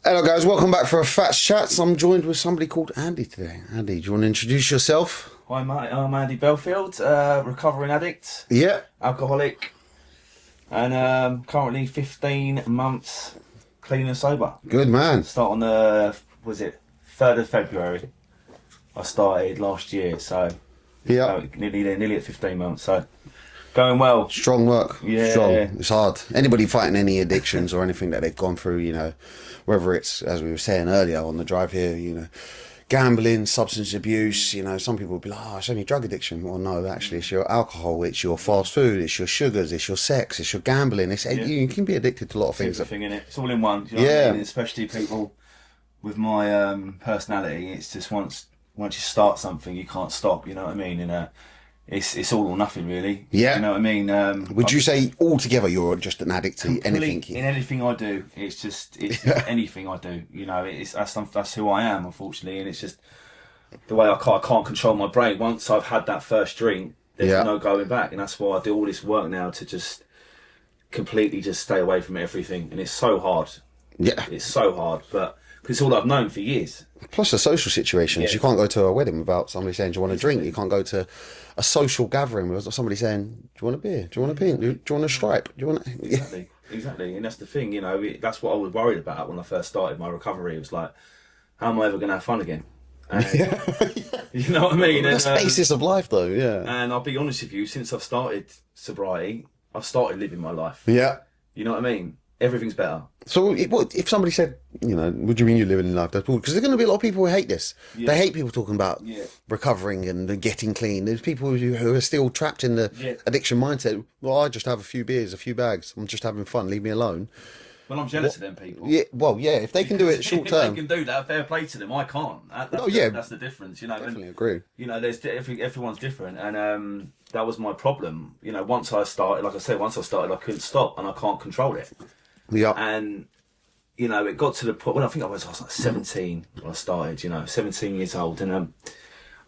Hello guys, welcome back for a Fatz Chats. I'm joined with somebody called Andy today. Andy, do you want to introduce yourself? Hi mate, I'm Andy Belfield, recovering addict, Yeah. alcoholic, and currently 15 months clean and sober. Good man. Start on the, 3rd of February. I started last year, so Yeah. nearly at 15 months, so going well. Strong work. Yeah. Strong. It's hard. Anybody fighting any addictions or anything that they've gone through, whether it's, as we were saying earlier on the drive here, gambling, substance abuse, some people will be like, oh, it's only drug addiction. Well, no, actually, it's your alcohol, it's your fast food, it's your sugars, it's your sex, it's your gambling. You can be addicted to a lot of things. Everything in it. It's all in one. Do you know what I mean? Especially people with my personality. It's just once you start something, you can't stop. You know what I mean? And it's all or nothing, really. Yeah. You know what I mean? Would you say altogether you're just an addict to anything? In anything I do, it's anything I do. That's who I am, unfortunately, and it's just the way I can't control my brain. Once I've had that first drink, there's no going back, and that's why I do all this work now to just completely just stay away from everything. And it's so hard. Yeah. It's so hard, but it's all I've known for years. Plus the social situations. You can't go to a wedding without somebody saying, do you want a drink? You can't go to a social gathering without somebody saying, do you want a beer? Do you want a pint? Do you want a stripe? Do you want a... Exactly. And that's the thing, that's what I was worried about when I first started my recovery. It was like, how am I ever going to have fun again? And, you know what I mean? That's the basis of life, though, yeah. And I'll be honest with you, since I've started sobriety, I've started living my life. Yeah. You know what I mean? Everything's better. So if somebody said, what do you mean you're living in life? Because there's going to be a lot of people who hate this. Yeah. They hate people talking about recovering and getting clean. There's people who are still trapped in the addiction mindset. Well, I just have a few beers, a few bags. I'm just having fun. Leave me alone. Well, I'm jealous of them people. Yeah, well, yeah, if they can do it short term. If they can do that, fair play to them. I can't. That's the difference. Definitely agree. Everyone's different, and that was my problem. Once I started, I couldn't stop, and I can't control it. Yeah. And it got to the point when I think I was like 17 when I started. 17 years old, and I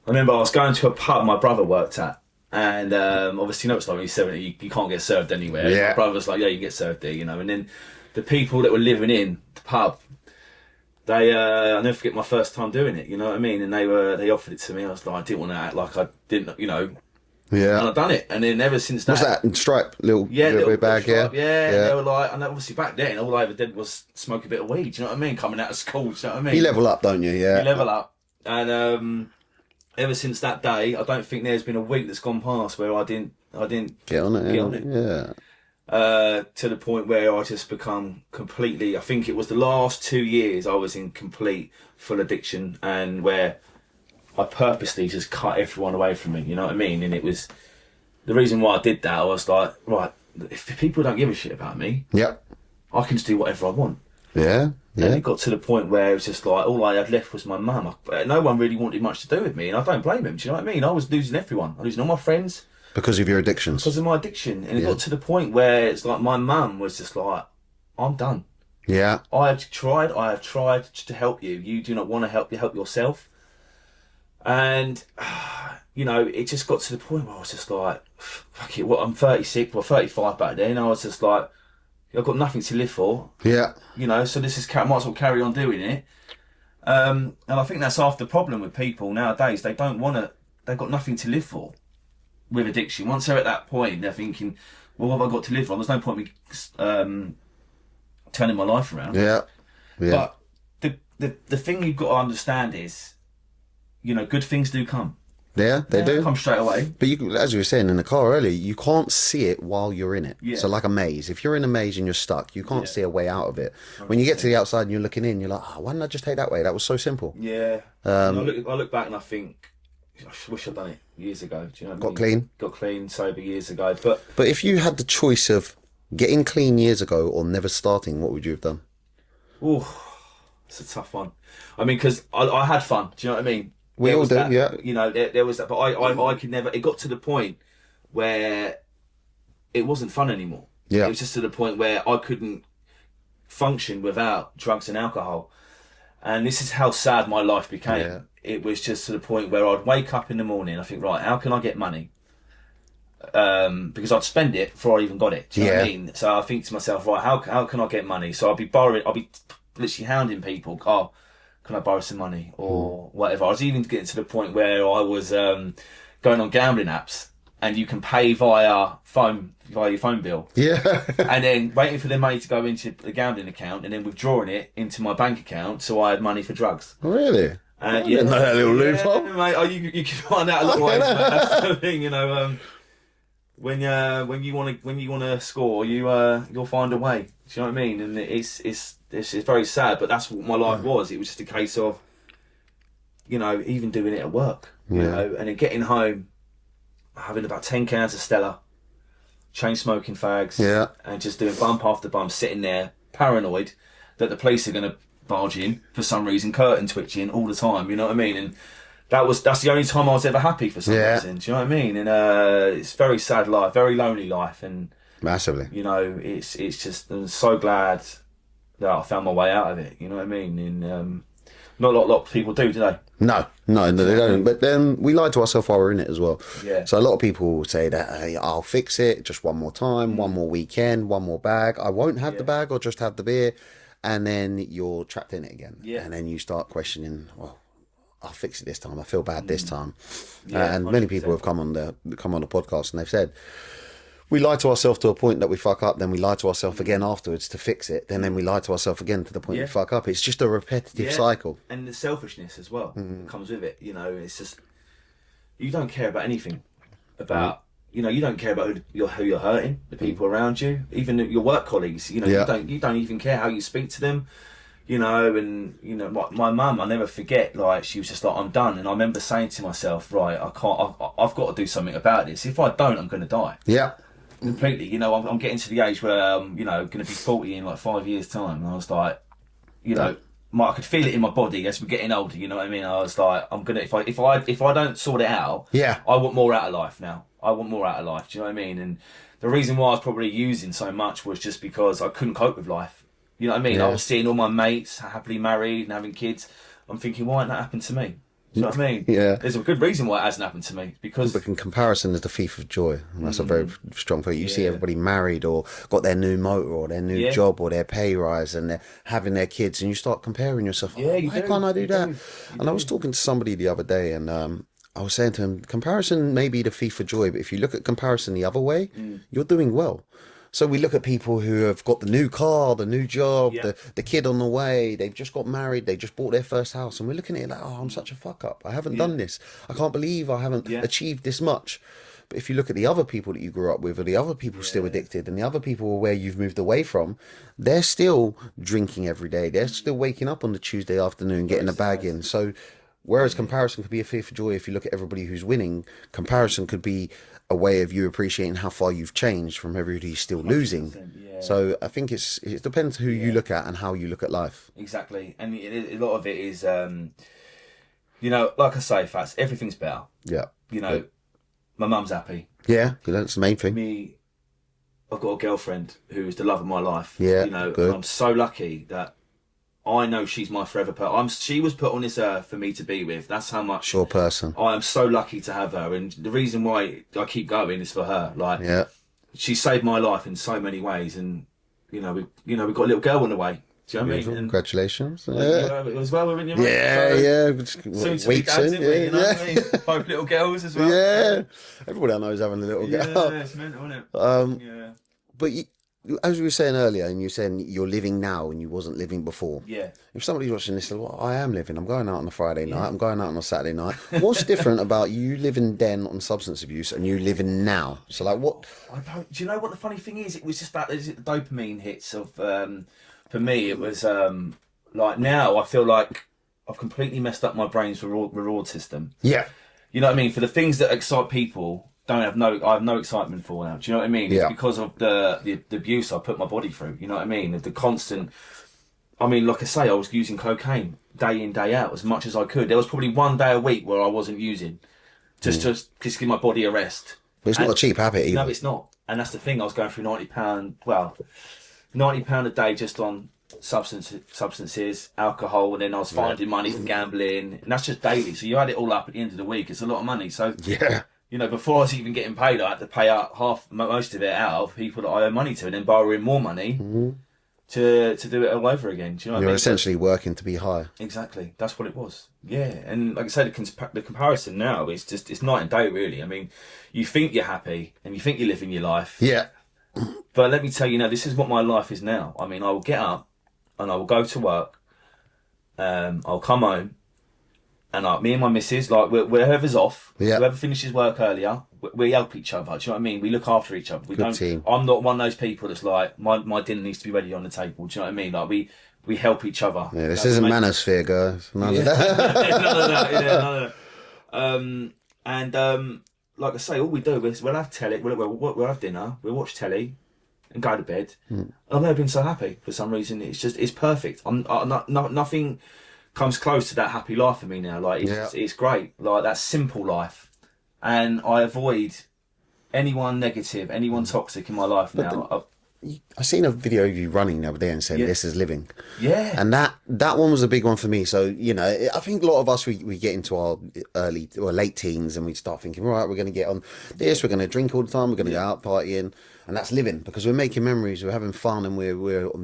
remember I was going to a pub my brother worked at. And obviously, it's like when you're 70, you can't get served anywhere. Yeah. My brother was like, yeah, you can get served there, and then the people that were living in the pub, I'll never forget my first time doing it, you know what I mean? And they offered it to me. I was like, I didn't want to act like I didn't, Yeah. And I've done it. And then ever since that. What's that? Stripe? Little bag, stripe, yeah. They were like, and obviously back then, all I ever did was smoke a bit of weed, you know what I mean? Coming out of school, you know what I mean? You level up, don't you? Yeah. You level up. And ever since that day, I don't think there's been a week that's gone past where I didn't get on it. Yeah. To the point where I just become completely, I think it was the last 2 years I was in complete full addiction, and where I purposely just cut everyone away from me, you know what I mean? And it was the reason why I did that. I was like, right, if people don't give a shit about me, I can just do whatever I want. Yeah. And it got to the point where it was just like, all I had left was my mum. No one really wanted much to do with me, and I don't blame them, do you know what I mean? I was losing everyone. I was losing all my friends. Because of your addictions? Because of my addiction. And it got to the point where it's like my mum was just like, I'm done. Yeah. I have tried to help you. You do not want to help yourself. And, it just got to the point where I was just like, fuck it, I'm 36, 35 back then. I was just like, I've got nothing to live for. Yeah. So this is, might as well carry on doing it. And I think that's half the problem with people nowadays. They've got nothing to live for. With addiction, once they're at that point, they're thinking, well, what have I got to live on? There's no point in me turning my life around. Yeah. But the thing you've got to understand is, good things do come. Yeah, they do come straight away. But as you were saying in the car earlier, you can't see it while you're in it. So like a maze, if you're in a maze and you're stuck, you can't see a way out of it. 100%. When you get to the outside and you're looking in, you're like, oh, why didn't I just take that way? That was so simple. Yeah. I look back and I think, I wish I'd done it years ago. Do you know what I mean? Clean. Got clean, sober years ago. But if you had the choice of getting clean years ago or never starting, what would you have done? Oh, it's a tough one. I mean, because I had fun. Do you know what I mean? We all do, yeah. There was that, but I could never. It got to the point where it wasn't fun anymore. Yeah. It was just to the point where I couldn't function without drugs and alcohol. And this is how sad my life became. Yeah. It was just to the point where I'd wake up in the morning, I think, right, how can I get money? Because I'd spend it before I even got it. Do you know what I mean? So I think to myself, right, how can I get money? So I'd be literally hounding people. Oh, can I borrow some money or whatever? I was even getting to the point where I was going on gambling apps, and you can pay via your phone bill. Yeah. And then waiting for the money to go into the gambling account, and then withdrawing it into my bank account, so I had money for drugs. Really? Yeah, didn't know that little loophole. mate. Oh, you can find out a little ways. That's the thing, you know. When you want to score, you'll find a way. Do you know what I mean? And it's very sad, but that's what my life was. It was just a case of, you know, even doing it at work, you know, and then getting home, having about 10 cans of Stella, chain smoking fags, and just doing bump after bump, sitting there paranoid that the police are going to barge in for some reason, curtain twitching all the time. You know what I mean? And that's the only time I was ever happy for some reason. Do you know what I mean? And it's a very sad life, very lonely life, and massively. You know, it's just, I'm so glad that I found my way out of it. You know what I mean? And not a lot of people do they? No, they don't. But then we lie to ourselves while we're in it as well. Yeah. So a lot of people say that, hey, I'll fix it just one more time, one more weekend, one more bag. I won't have the bag, or just have the beer. And then you're trapped in it again. Yeah. And then you start questioning, well, I'll fix it this time. I feel bad this time. And 100%. Many people have come on the podcast and they've said, we lie to ourselves to a point that we fuck up, then we lie to ourselves again afterwards to fix it, then we lie to ourselves again to the point we fuck up. It's just a repetitive cycle. And the selfishness as well that comes with it. You know, it's just, you don't care about anything about, you know, you don't care about who you're hurting, the people around you, even your work colleagues. You know, you don't even care how you speak to them. You know, and you know, my mum, I never forget. Like, she was just like, "I'm done," and I remember saying to myself, "Right, I can't. I've got to do something about this. If I don't, I'm going to die." Yeah, completely. You know, I'm getting to the age where I'm, you know, going to be 40 in like 5 years' time, and I was like, you know. I could feel it in my body as we're getting older. You know what I mean? I was like, I'm gonna if I don't sort it out, I want more out of life now. I want more out of life. Do you know what I mean? And the reason why I was probably using so much was just because I couldn't cope with life. You know what I mean? I was seeing all my mates happily married and having kids. I'm thinking, why didn't that happen to me? Do you know what I mean? Yeah. There's a good reason why it hasn't happened to me. Because in comparison is the thief of joy. And that's a very strong thing. You see everybody married or got their new motor or their new job or their pay rise and they're having their kids, and you start comparing yourself. Why can't I do that? And I was talking to somebody the other day, and I was saying to him, comparison may be the thief of joy, but if you look at comparison the other way, you're doing well. So we look at people who have got the new car, the new job, the kid on the way, they've just got married, they just bought their first house, and we're looking at it like, oh, I'm such a fuck up. I haven't done this. I can't believe I haven't achieved this much. But if you look at the other people that you grew up with, or the other people still addicted, and the other people where you've moved away from, they're still drinking every day. They're still waking up on the Tuesday afternoon, getting a bag in. So whereas comparison could be a thief of joy, if you look at everybody who's winning, comparison could be a way of you appreciating how far you've changed from everybody who's still losing. So I think it depends who you look at and how you look at life. Exactly. And a lot of it is, you know, like I say, Fatz, everything's better. Yeah. You know, my mum's happy. Yeah, that's the main thing. I've got a girlfriend who is the love of my life. Yeah, you know, and I'm so lucky that I know she's my forever person. She was put on this earth for me to be with. That's how much your person. I am so lucky to have her, and the reason why I keep going is for her. Like, she saved my life in so many ways, and we got a little girl on the way. Do you know what I mean? And congratulations! As well, we're in your soon to be dads, you know what I mean? Both little girls as well. Yeah, everybody I know is having a little girl. Yeah, it's mental, isn't it? But as we were saying earlier, and you're saying you're living now and you wasn't living before. Yeah. If somebody's watching this, well, I am living. I'm going out on a Friday night. I'm going out on a Saturday night. What's different about you living then on substance abuse and you living now? So, like, what? Do you know what the funny thing is? It was just that the dopamine hits of. For me, it was like now I feel like I've completely messed up my brain's reward system. Yeah. You know what I mean? For the things that excite people. I have no excitement for now. Do you know what I mean? It's because of the abuse I put my body through. You know what I mean? The constant. I mean, like I say, I was using cocaine day in, day out as much as I could. There was probably one day a week where I wasn't using, just to give my body a rest. But it's not a cheap habit either. No, it's not. And that's the thing. I was going through £90. Well, £90 a day just on substances, alcohol, and then I was finding money from gambling, and that's just daily. So you add it all up at the end of the week. It's a lot of money. So yeah. You know, before I was even getting paid, I had to pay out most of it out of people that I owe money to, and then borrowing more money. Mm-hmm. to do it all over again. Do you know what I You're mean? essentially working to be high. Exactly, that's what it was. Yeah, and like I said, the comparison now is just, it's night and day, really. I mean, you think you're happy and you think you're living your life, Yeah. but let me tell you now, this is what my life is now. I mean, I will get up and I will go to work. I'll come home, and me and my missus, like whoever's off, Yeah. whoever finishes work earlier, we help each other. Do you know what I mean? We look after each other. We Good don't. team. I'm not one of those people that's like, my dinner needs to be ready on the table. Do you know what I mean? Like we help each other. Yeah, this isn't manosphere, guys. None of that. None of that. Yeah, none of that. And like I say, all we do is we'll have telly, we'll have dinner, we'll watch telly, and go to bed. I've never been so happy for some reason. It's perfect. Nothing comes close to that happy life for me now. Like it's great. Like that simple life, and I avoid anyone negative, anyone toxic in my life now. I seen a video of you running the other day and saying this is living. Yeah. And that one was a big one for me. So, you know, I think a lot of us, we get into our early or late teens and we start thinking, right, we're going to get on this, we're going to drink all the time, we're going to go out partying. And that's living, because we're making memories, we're having fun, and we're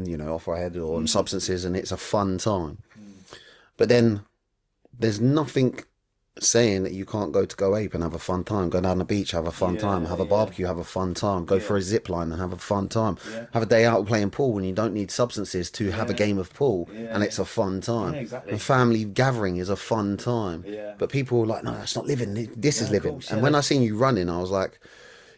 you know, off our head or on substances, and it's a fun time. But then there's nothing saying that you can't go ape and have a fun time, go down the beach, have a fun time, have a barbecue, have a fun time, go for a zip line and have a fun time, have a day out playing pool when you don't need substances to have a game of pool, and it's a fun time. Exactly. And family gathering is a fun time. But people were like, no, that's not living, this is living. Course, and when I seen you running, I was like,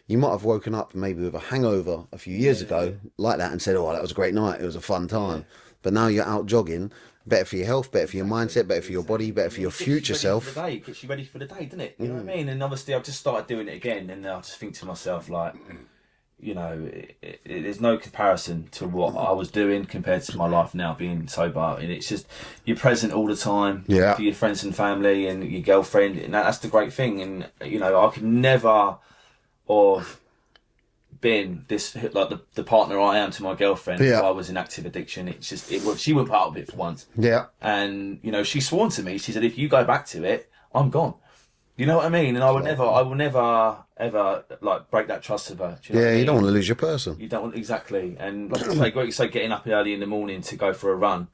you might have woken up maybe with a hangover a few years ago like that and said, oh, that was a great night, it was a fun time. But now you're out jogging. Better for your health, better for your mindset, better for your body, better for your future self. It gets you ready for the day, doesn't it? You know what I mean? And obviously I've just started doing it again, and I just think to myself, like, you know, there's no comparison to what I was doing compared to my life now being sober. And it's just, you're present all the time for your friends and family and your girlfriend, and that's the great thing. And, you know, I could never have been this, like the partner I am to my girlfriend if I was in active addiction. It's just, she went part of it for once. And, you know, she sworn to me, she said, if you go back to it, I'm gone. You know what I mean? And I will never ever like break that trust of her. Do you know what I mean? You don't want to lose your person. You don't want, exactly. And like you say, getting up early in the morning to go for a run.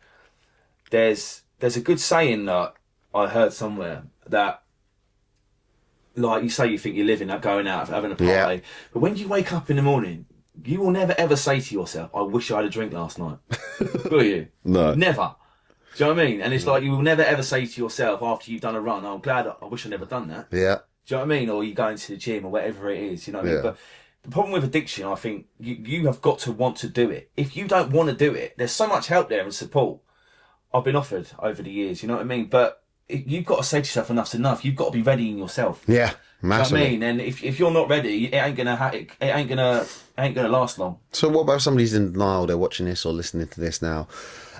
There's a good saying that I heard somewhere that, like you say, you think you're living out, going out, having a party, but when you wake up in the morning, you will never ever say to yourself, I wish I had a drink last night. Will you? No. Never. Do you know what I mean? And it's like, you will never ever say to yourself after you've done a run, oh, I'm glad, I wish I'd never done that. Do you know what I mean? Or you go into the gym or whatever it is, you know what I mean? But the problem with addiction, I think, you have got to want to do it. If you don't want to do it, there's so much help there and support I've been offered over the years, you know what I mean? But you've got to say to yourself, enough's enough. You've got to be ready in yourself. Yeah, massively. You know what I mean? And if you're not ready, it ain't gonna last long. So what about somebody's in denial? They're watching this or listening to this now,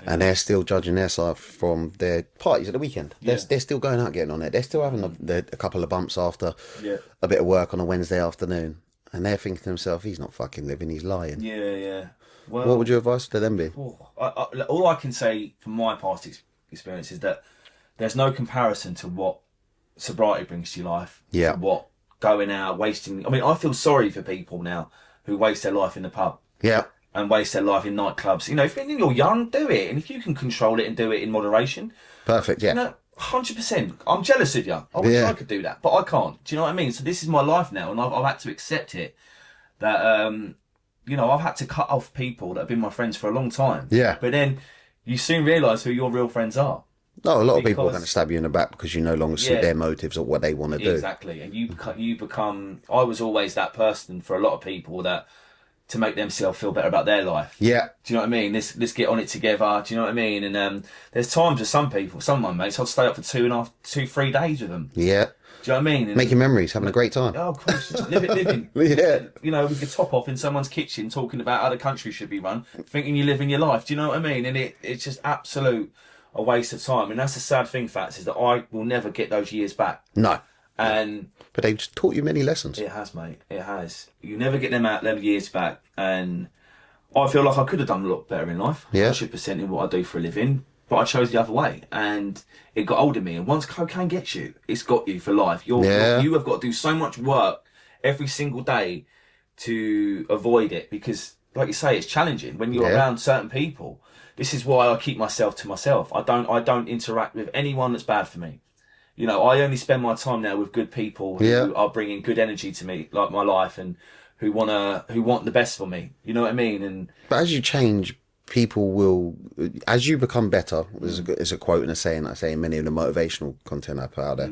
and they're still judging their side from their parties at the weekend. They're still going out, getting on it. They're still having a couple of bumps after a bit of work on a Wednesday afternoon, and they're thinking to themselves, "He's not fucking living. He's lying." Yeah. Well, what would your advice to them be? All I can say from my past experience is that there's no comparison to what sobriety brings to your life. Yeah. To what going out, wasting. I mean, I feel sorry for people now who waste their life in the pub. Yeah. And waste their life in nightclubs. You know, if you're young, do it. And if you can control it and do it in moderation. Perfect, yeah. You know, 100%. I'm jealous of you. I wish I could do that, but I can't. Do you know what I mean? So this is my life now, and I've had to accept it. That, you know, I've had to cut off people that have been my friends for a long time. Yeah. But then you soon realise who your real friends are. No, a lot of people are going to stab you in the back because you no longer see their motives or what they want to do. Exactly. And you become... I was always that person for a lot of people that... to make themselves feel better about their life. Yeah. Do you know what I mean? Let's get on it together. Do you know what I mean? And there's times with some people, some of my mates, I'll stay up for 3 days with them. Yeah. Do you know what I mean? And, making memories, having a great time. Oh, of course. living. Yeah. You know, with your top off in someone's kitchen talking about how the country should be run, thinking you're living your life. Do you know what I mean? And it's just absolute a waste of time. And that's the sad thing, Fatz, is that I will never get those years back. No. And but they've taught you many lessons. It has, mate. It has. You never get them years back. And I feel like I could have done a lot better in life. Yeah. 100% in what I do for a living. But I chose the other way. And it got hold of me. And once cocaine gets you, it's got you for life. You have got to do so much work every single day to avoid it. Because like you say, it's challenging when you're around certain people. This is why I keep myself to myself. I don't interact with anyone that's bad for me. You know, I only spend my time now with good people who are bringing good energy to me, like my life, and who want the best for me. You know what I mean? And but as you change, people will, as you become better. There's a quote and a saying I say in many of the motivational content I put out there.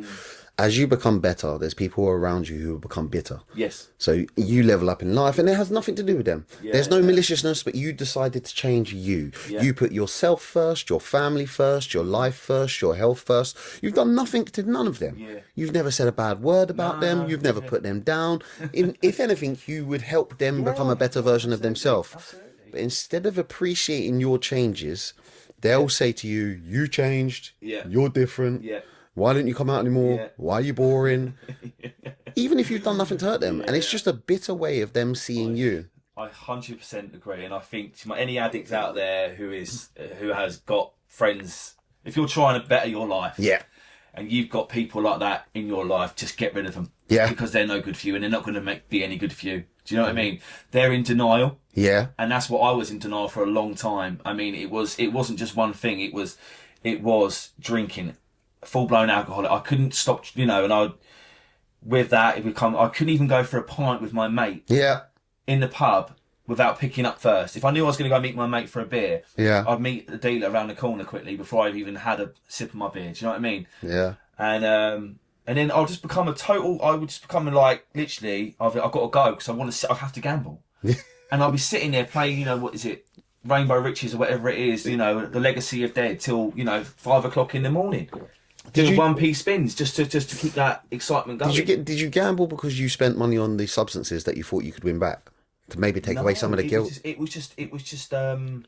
As you become better, there's people around you who will become bitter. yes, So you level up in life, and it has nothing to do with them. Yeah, There's no maliciousness, but you decided to change you. Yeah. You put yourself first, your family first, your life first, your health first. You've done nothing to none of them. Yeah. You've never said a bad word about them. You've never put them down. If anything, you would help them become a better version of themselves. Absolutely. But instead of appreciating your changes, they'll say to you, "You changed. Yeah. You're different. Yeah. Why don't you come out anymore? Yeah. Why are you boring?" Even if you've done nothing to hurt them. And it's just a bitter way of them seeing you. I 100% agree, and I think to any addict out there who has got friends, if you're trying to better your life, and you've got people like that in your life, just get rid of them, because they're no good for you, and they're not going to be any good for you. Do you know what I mean? They're in denial, and that's what I was in denial for a long time. I mean, it wasn't just one thing. It was drinking, full blown alcoholic. I couldn't stop, you know, and with that, I couldn't even go for a pint with my mate in the pub without picking up first. If I knew I was going to go meet my mate for a beer, I'd meet the dealer around the corner quickly before I even had a sip of my beer. Do you know what I mean? Yeah. And then I would just become like, literally, I've got to go because I have to gamble. And I'll be sitting there playing, you know, what is it? Rainbow Riches or whatever it is, you know, the Legacy of Dead till, you know, 5 o'clock in the morning. Doing 1p spins just to keep that excitement going. Did you gamble because you spent money on the substances that you thought you could win back to maybe take away some of the guilt? It was just an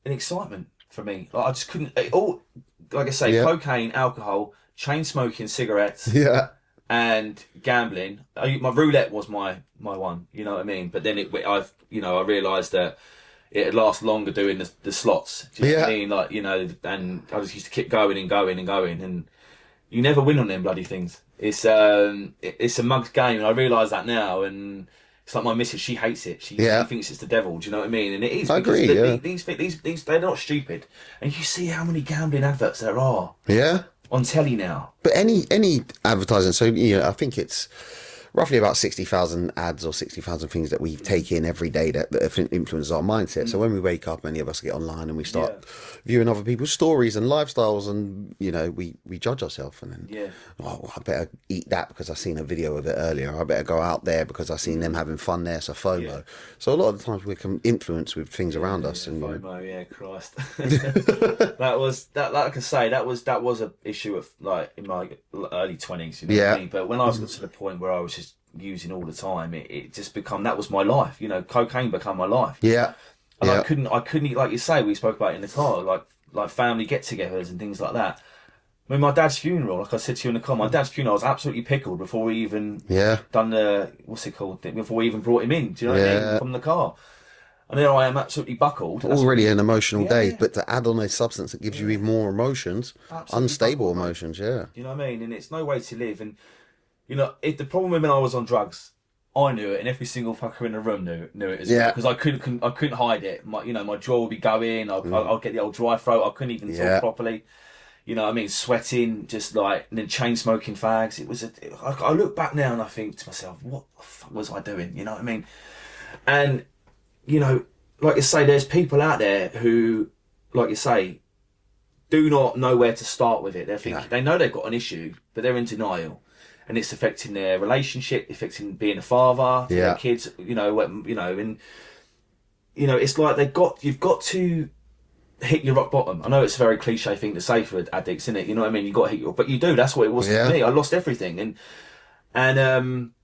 excitement for me. Like I just couldn't. Like I say, cocaine, alcohol, chain smoking, cigarettes, and gambling. My roulette was my one. You know what I mean? But then I realised that it'd last longer doing the slots. Do you know what I mean? Like, you know, and I just used to keep going and going and going, and you never win on them bloody things. It's a mugged game, and I realise that now. And it's like my missus, she hates it. She thinks it's the devil. Do you know what I mean? And it is. I agree. These they're not stupid. And you see how many gambling adverts there are. On telly now. But any advertising. So I think it's roughly about 60,000 ads or 60,000 things that we take in every day that influences our mindset. So when we wake up, many of us get online and we start viewing other people's stories and lifestyles, and you know, we judge ourselves, and then I better eat that because I've seen a video of it earlier. I better go out there because I've seen them having fun there. So FOMO. So a lot of the times we can influence with things around us. And FOMO, Christ. Like I say, that was a issue of like in my early 20s. You know what I mean? But when I was got to the point where I was just using all the time, it just become, that was my life. You know, cocaine became my life. And I couldn't, like you say, we spoke about it in the car, like family get-togethers and things like that. I mean, my dad's funeral, like I said to you in the car, my dad's funeral, I was absolutely pickled before we even done the, what's it called, before we even brought him in, do you know what I mean, from the car. And there I am, absolutely buckled. Already an emotional day, but to add on a substance that gives you even more emotions, unstable emotions, You know what I mean? And it's no way to live. And, you know, the problem when I was on drugs, I knew it, and every single fucker in the room knew it as well, because I couldn't hide it. My jaw would be going. I'd get the old dry throat. I couldn't even talk properly. You know what I mean? Sweating, just like, and then chain smoking fags. I look back now and I think to myself, what the fuck was I doing? You know what I mean? And, you know, like you say, there's people out there who, like you say, do not know where to start with it. They're thinking, they know they've got an issue, but they're in denial. And it's affecting their relationship, affecting being a father to their kids, and it's like you've got to hit your rock bottom. I know it's a very cliche thing to say for addicts, isn't it? You know what I mean? You got to hit but you do. That's what it was for me. I lost everything, and man,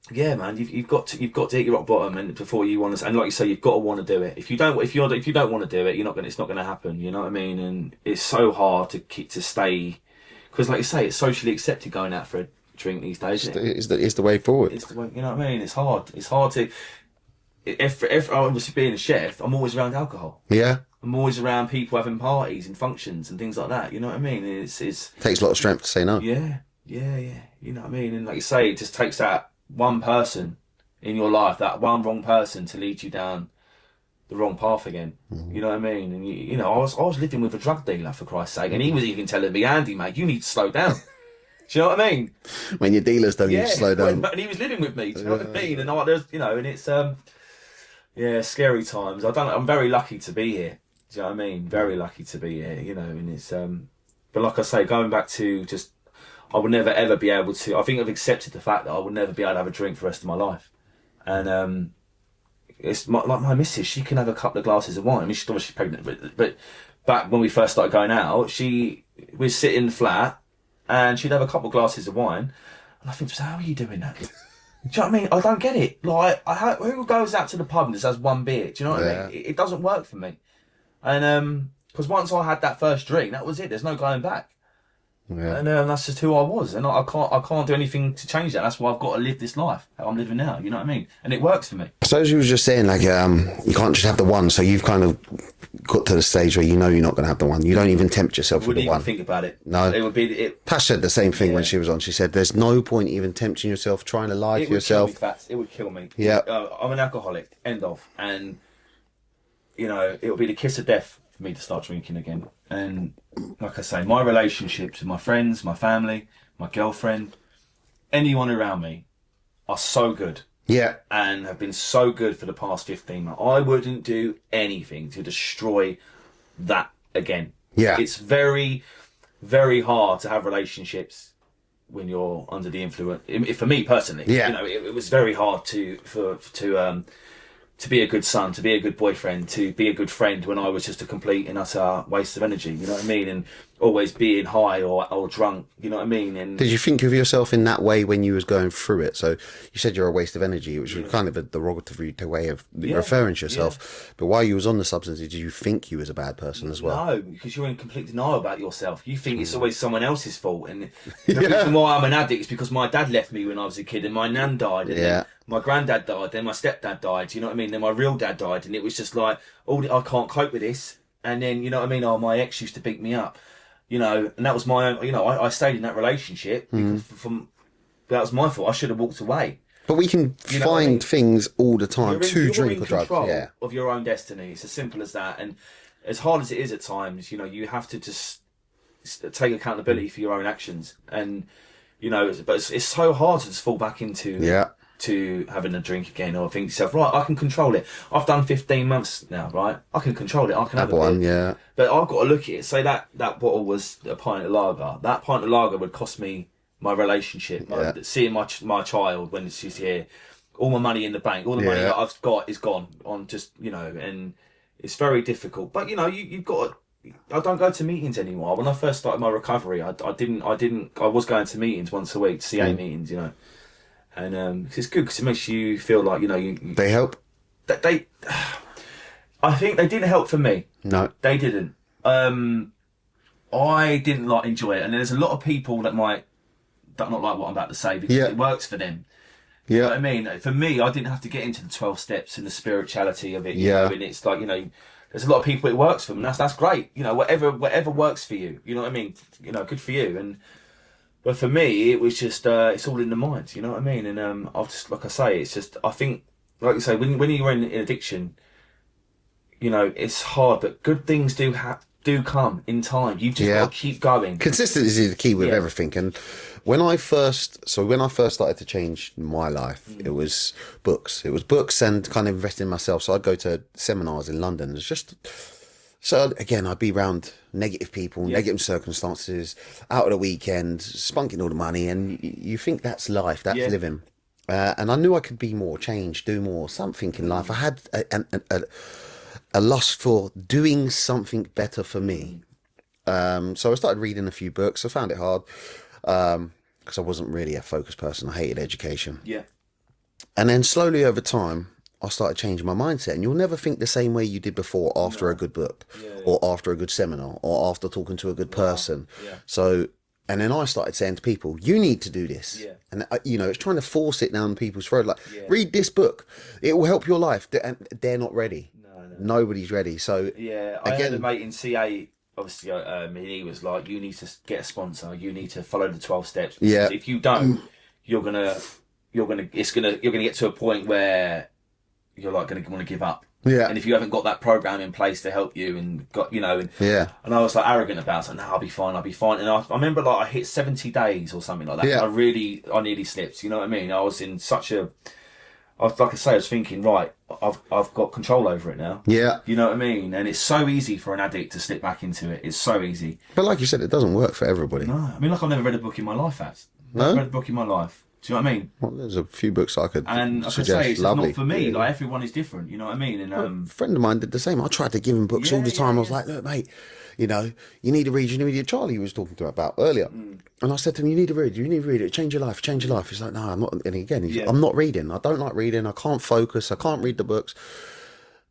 you've got to hit your rock bottom, and before you want to, and like you say, you've got to want to do it. If you don't want to do it, it's not going to happen. You know what I mean? And it's so hard to stay, because like you say, it's socially accepted going out for a drink these days. It's the way forward. It's the way, you know what I mean? It's hard to. If I was being a chef, I'm always around alcohol. I'm always around people having parties and functions and things like that. You know what I mean? It takes a lot of strength to say no. Yeah. You know what I mean? And like you say, it just takes that one person in your life, that one wrong person to lead you down the wrong path again. You know what I mean? And you know, I was living with a drug dealer, for Christ's sake, and he was even telling me, Andy, mate, you need to slow down. Do you know what I mean? When your dealers don't need to slow down. And he was living with me. Do you know what I mean? And there's, you know, and it's scary times. I'm very lucky to be here. Do you know what I mean? Very lucky to be here. You know, and it's but like I say, going back to just, I would never ever be able to. I think I've accepted the fact that I would never be able to have a drink for the rest of my life, and it's like my missus. She can have a couple of glasses of wine. I mean, she's obviously pregnant, but back when we first started going out, we'd sit in the flat, and she'd have a couple of glasses of wine, and I think, how are you doing that? Do you know what I mean? I don't get it. Like, who goes out to the pub and just has one beer? Do you know what I mean? It doesn't work for me, and because once I had that first drink, that was it. There's no going back. Yeah. And that's just who I was, and I can't do anything to change that. That's why I've got to live this life how I'm living now. You know what I mean? And it works for me. So as you were just saying, like, you can't just have the one. So you've kind of got to the stage where you know you're not going to have the one. You don't even tempt yourself with the one. Wouldn't even think about it. No, it would be it. Tash said the same thing when she was on. She said, "There's no point even tempting yourself, trying to lie to yourself." It would kill me. Yeah, I'm an alcoholic. End of. And you know, it would be the kiss of death for me to start drinking again. And like I say, my relationships with my friends, my family, my girlfriend, anyone around me are so good. Yeah. And have been so good for the past 15 months. I wouldn't do anything to destroy that again. Yeah. It's very, very hard to have relationships when you're under the influence. For me personally, yeah. You know, it was very hard to be a good son, to be a good boyfriend, to be a good friend when I was just a complete and utter waste of energy, you know what I mean? And always being high or drunk, you know what I mean? And did you think of yourself in that way when you was going through it? So you said you're a waste of energy, which was kind of a derogatory way of referring to yourself. Yeah. But while you was on the substances, did you think you was a bad person as well? No, because you're in complete denial about yourself. You think it's always someone else's fault. And the reason why I'm an addict is because my dad left me when I was a kid and my nan died. And my granddad died, then my stepdad died, you know what I mean? Then my real dad died, and it was just like, I can't cope with this. And then, you know what I mean? Oh, my ex used to beat me up, you know, and that was my own, you know, I stayed in that relationship because that was my fault. I should have walked away. But we can find things all the time to drink or drugs. Yeah. Of your own destiny. It's as simple as that. And as hard as it is at times, you know, you have to just take accountability for your own actions. And, you know, but it's so hard to just fall back into to having a drink again, or think to yourself, right, I can control it. I've done 15 months now, right? I can control it. I can have a one, bit. But I've got to look at it. Say that bottle was a pint of lager. That pint of lager would cost me my relationship, seeing my child when she's here, all my money in the bank, all the money that I've got is gone on just, you know, and it's very difficult. But, you know, you've got to, I don't go to meetings anymore. When I first started my recovery, I was going to meetings once a week, CA meetings, you know. And it's good because it makes you feel like, you know, they help. I think they didn't help for me. No, they didn't. I didn't enjoy it, and there's a lot of people that might not like what I'm about to say because it works for them. You know what I mean? For me, I didn't have to get into the 12 steps and the spirituality of it. You know? And it's like, you know, there's a lot of people it works for them, and that's great. You know, whatever works for you. You know what I mean? You know, good for you. But for me, it was just, it's all in the mind, you know what I mean? And I've just, like I say, it's just, I think, like you say, when you're in addiction, you know, it's hard, but good things do come in time. You've just got to keep going. Consistency is the key with everything. And when I first started to change my life, it was books. It was books and kind of investing in myself. So I'd go to seminars in London. It's just... So again, I'd be around negative people, negative circumstances, out of the weekend, spunking all the money, and you think that's life, that's living. And I knew I could be more, change, do more, something in life. I had a lust for doing something better for me. So I started reading a few books. I found it hard because I wasn't really a focused person. I hated education. Yeah. And then slowly over time, I started changing my mindset, and you'll never think the same way you did before after a good book or after a good seminar or after talking to a good person. So, and then I started saying to people, you need to do this. And, you know, it's trying to force it down people's throat. Like, read this book. It will help your life. And they're not ready. No. Nobody's ready. So, I had a mate in CA, obviously, he was like, you need to get a sponsor. You need to follow the 12 steps. Because if you don't, you're going to you're gonna get to a point where you're like gonna want to give up. Yeah. And if you haven't got that program in place to help you, and got, you know, Yeah. and I was like arrogant about it. I was like, no, I'll be fine. And I remember like I hit 70 days or something like that. Yeah. And I nearly slipped. You know what I mean? I was in such a, I was thinking, right, I've got control over it now. Yeah. You know what I mean? And it's so easy for an addict to slip back into it. It's so easy. But like you said, it doesn't work for everybody. No, I mean, like I've never read a book in my life, Fatz. No? Never read a book in my life. Do you know what I mean? Well, there's a few books I could And I can suggest. say it's Lovely. not for me. Yeah. Like everyone is different. You know what I mean? And A friend of mine did the same. I tried to give him books all the time. I was like, look, mate, you know, you need to read. You need to read. Charlie was talking to about earlier. And I said to him, you need to read. You need to read it. Change your life. Change your life. He's like, no, I'm not. And again, I'm not reading. I don't like reading. I can't focus. I can't read the books.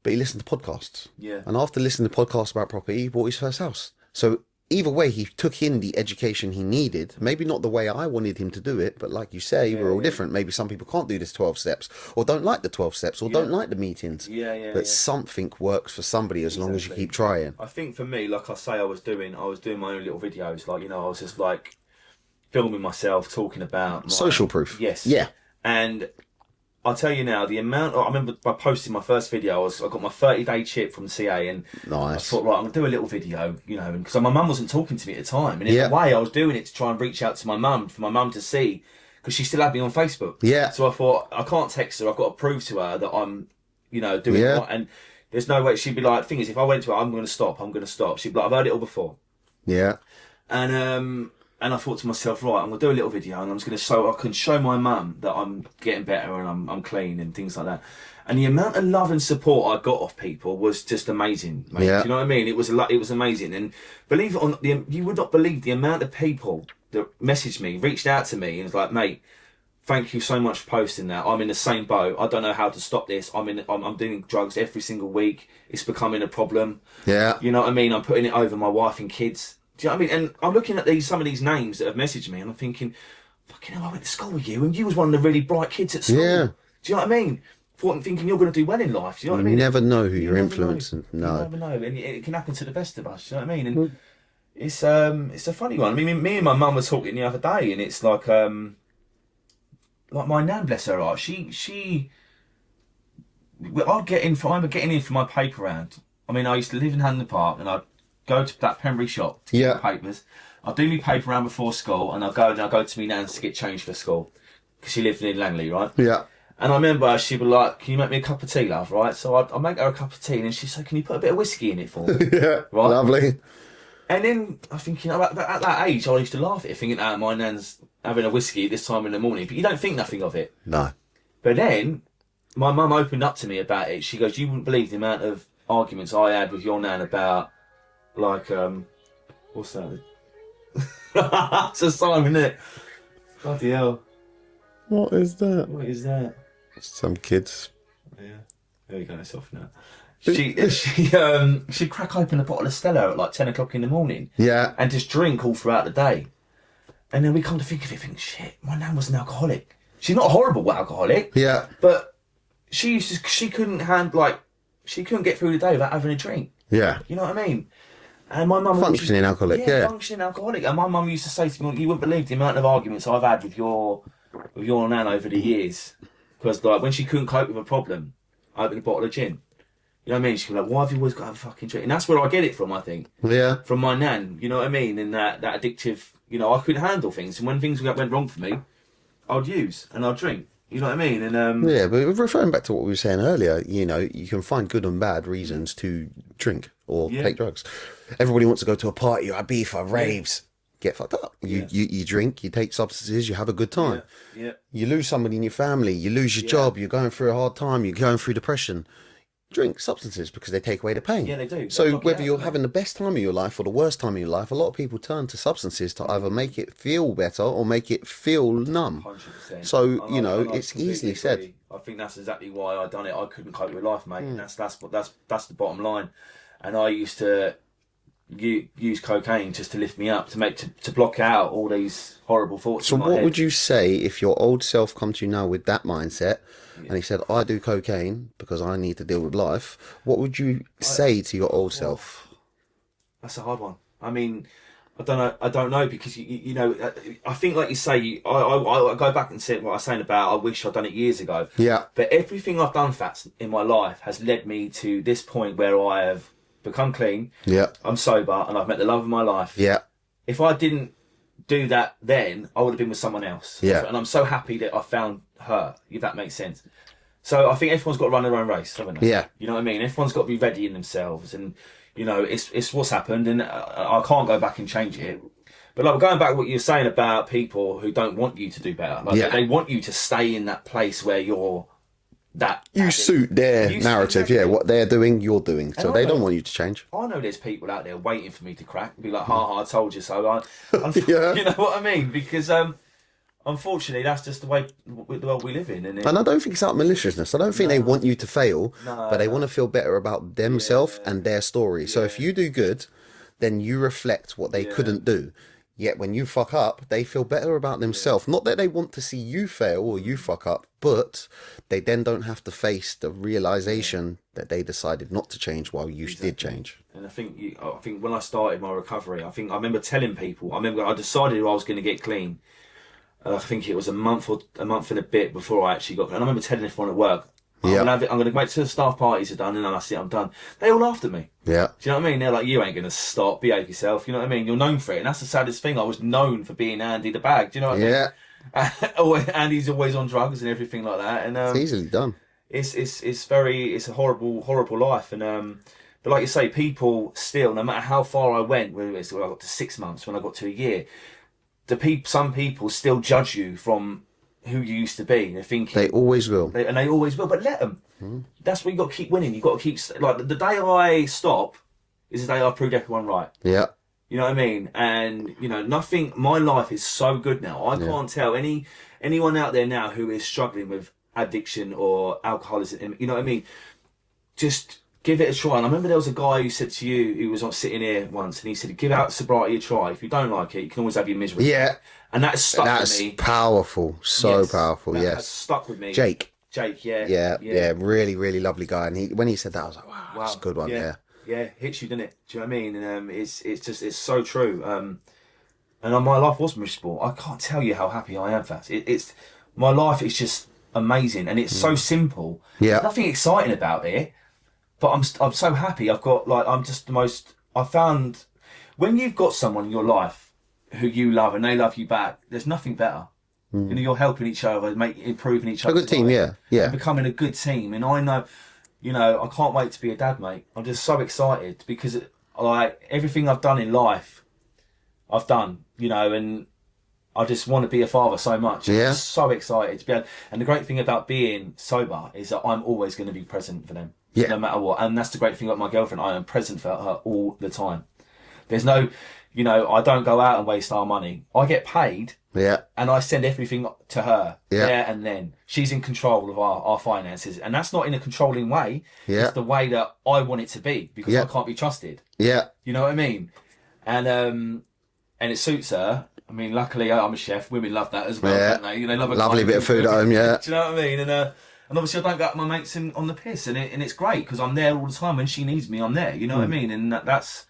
But he listened to podcasts. Yeah. And after listening to podcasts about property, he bought his first house. So either way, he took in the education he needed. Maybe not the way I wanted him to do it, but like you say, we're all different. Maybe some people can't do this 12 steps, or don't like the 12 steps, or don't like the meetings. But something works for somebody as long as you keep trying. I think for me, like I say, I was doing my own little videos. Like, you know, I was just like filming myself, talking about Social proof. Yes. Yeah. And I'll tell you now, the amount. I remember by posting my first video, I got my 30-day chip from the CA, and I thought, right, I'm gonna do a little video, you know, because my mum wasn't talking to me at the time, and in a way, I was doing it to try and reach out to my mum, for my mum to see, because she still had me on Facebook. Yeah. So I thought, I can't text her. I've got to prove to her that I'm, you know, doing it. And there's no way. She'd be like, thing is, if I went to her, I'm gonna stop. She'd be like, I've heard it all before. Yeah. And I thought to myself, right, I'm gonna do a little video, and I'm just gonna I can show my mum that I'm getting better and I'm clean and things like that. And the amount of love and support I got off people was just amazing, mate. Yeah. Do you know what I mean? It was amazing. And believe it or not, you would not believe the amount of people that messaged me, reached out to me, and was like, mate, thank you so much for posting that. I'm in the same boat. I don't know how to stop this. I'm doing drugs every single week. It's becoming a problem. Yeah. You know what I mean? I'm putting it over my wife and kids. Do you know what I mean? And I'm looking at some of these names that have messaged me, and I'm thinking, fucking hell, I went to school with you, and you was one of the really bright kids at school. Yeah. Do you know what I mean? Thinking you're going to do well in life. Do you know what I mean? You never know who you're influencing. No. You never know, and it can happen to the best of us. Do you know what I mean? And it's a funny one. I mean, me and my mum were talking the other day, and it's like my nan, bless her heart. I'm getting in for my paper round. I mean, I used to live in Hampton Park, and I'd go to that Pembury shop to get my papers. I'll do my paper round before school, and I'll go to my nan's to get changed for school, because she lived in Langley, right? Yeah. And I remember she'd be like, "Can you make me a cup of tea, love?" Right? So I'll make her a cup of tea, and she'd say, "Can you put a bit of whiskey in it for me?" Yeah. Right? Lovely. And then I'm thinking, at that age, I used to laugh at it, thinking, my nan's having a whiskey at this time in the morning, but you don't think nothing of it. No. But then my mum opened up to me about it. She goes, "You wouldn't believe the amount of arguments I had with your nan about, like, what's that?" It's a sign, isn't it? Bloody hell. What is that? What is that? Some kids. Yeah. There you go, it's off now. She'd crack open a bottle of Stella at like 10 o'clock in the morning. Yeah. And just drink all throughout the day. And then we come to think of it, think, shit, my nan was an alcoholic. She's not a horrible alcoholic. Yeah. But she couldn't get through the day without having a drink. Yeah. You know what I mean? And my mum functioning alcoholic, yeah. Functioning alcoholic. And my mum used to say to me, "You wouldn't believe the amount of arguments I've had with your nan over the years." Because like when she couldn't cope with a problem, I opened a bottle of gin. You know what I mean? She'd be like, "Why have you always got to have a fucking drink?" And that's where I get it from, I think. Yeah. From my nan, you know what I mean? And that addictive, you know, I couldn't handle things. And when things went wrong for me, I'd use and I'd drink. You know what I mean? And yeah, but referring back to what we were saying earlier, you know, you can find good and bad reasons to drink or take drugs. Everybody wants to go to a party or a beef or raves. Get fucked up. You drink, you take substances, you have a good time. Yeah. You lose somebody in your family, you lose your job, you're going through a hard time, you're going through depression. Drink substances because they take away the pain. Yeah, they do. So whether you're having the best time of your life or the worst time of your life, a lot of people turn to substances to either make it feel better or make it feel numb. 100%. So you know, it's easily said. I think that's exactly why I done it. I couldn't cope with life, mate. That's the bottom line. And I used to use cocaine just to lift me up, to block out all these horrible thoughts. So what would you say if your old self come to you now with that mindset? And he said, "I do cocaine because I need to deal with life." What would you say to your old self? That's a hard one. I mean, I don't know because you know, I think like you say, I go back and say what I was saying about I wish I'd done it years ago. Yeah. But everything I've done, Fats, in my life has led me to this point where I have become clean. Yeah. I'm sober and I've met the love of my life. Yeah. If I didn't do that then, I would have been with someone else. Yeah. And I'm so happy that I found her, if that makes sense. So I think everyone's got to run their own race, haven't they? Yeah. You know what I mean? Everyone's got to be ready in themselves. And, you know, it's what's happened and I can't go back and change it. But like going back to what you were saying about people who don't want you to do better. Like they want you to stay in that place where you're that... You suit their narrative, yeah. What they're doing, you're doing. So they don't want you to change. I know there's people out there waiting for me to crack and be like, ha, I told you so. Yeah. You know what I mean? Because unfortunately, that's just the world we live in. And I don't think it's out of maliciousness. I don't think they want you to fail, but they want to feel better about themselves and their story. So if you do good, then you reflect what they couldn't do. Yet when you fuck up, they feel better about themselves. Not that they want to see you fail or you fuck up, but they then don't have to face the realization that they decided not to change while you did change. And I think when I started my recovery, I remember telling people. I decided I was going to get clean. I think it was a month and a bit before I actually got clean. And I remember telling everyone at work, I'm going to wait till the staff parties are done and then that's it, I'm done. They all laughed at me. Yeah. Do you know what I mean? They're like, you ain't going to stop, behave yourself. You know what I mean? You're known for it. And that's the saddest thing. I was known for being Andy the bag. Do you know what I mean? Andy's always on drugs and everything like that. And it's easily done. It's a horrible life. And but like you say, people still, no matter how far I went, whether it's when I got to 6 months, when I got to a year, some people still judge you from who you used to be. They're thinking they always will, they always will. But let them. That's what you got to keep winning. You got to keep like the day I stop is the day I proved everyone right. Yeah. You know what I mean? And you know, nothing. My life is so good now. I can't tell anyone out there now who is struggling with addiction or alcoholism. You know what I mean? Just give it a try. And I remember there was a guy who said to you, who was sitting here once, and he said, "Give out sobriety a try. If you don't like it, you can always have your misery." Yeah. And that stuck with me. That's powerful. So powerful. That yes. stuck with me. Jake. Yeah. Really, really lovely guy. And when he said that, I was like, wow, that's a good one. Yeah. Hits you, doesn't it? Do you know what I mean? And it's so true. And my life was miserable. I can't tell you how happy I am, Fatz. It's my life is just amazing, and it's so simple. Yeah. There's nothing exciting about it, but I'm so happy. I'm just the most. I found when you've got someone in your life who you love and they love you back, there's nothing better. You know, you're helping each other, improving each other. A good team, yeah. Becoming a good team, and I know, you know, I can't wait to be a dad, mate. I'm just so excited because like everything I've done in life, I've done, you know, and I just want to be a father so much. Yeah. I'm so excited to be able, and the great thing about being sober is that I'm always going to be present for them, no matter what. And that's the great thing about my girlfriend. I am present for her all the time. There's no, you know, I don't go out and waste our money. I get paid. Yeah. And I send everything to her there and then. She's in control of our finances. And that's not in a controlling way. Yeah. It's the way that I want it to be because I can't be trusted. Yeah. You know what I mean? And it suits her. I mean, luckily I'm a chef. Women love that as well, don't they? You know, love a lovely bit of food at home, yeah. Do you know what I mean? And obviously I don't go out with my mates on the piss. And it's great because I'm there all the time. When she needs me, I'm there. You know what I mean? And that's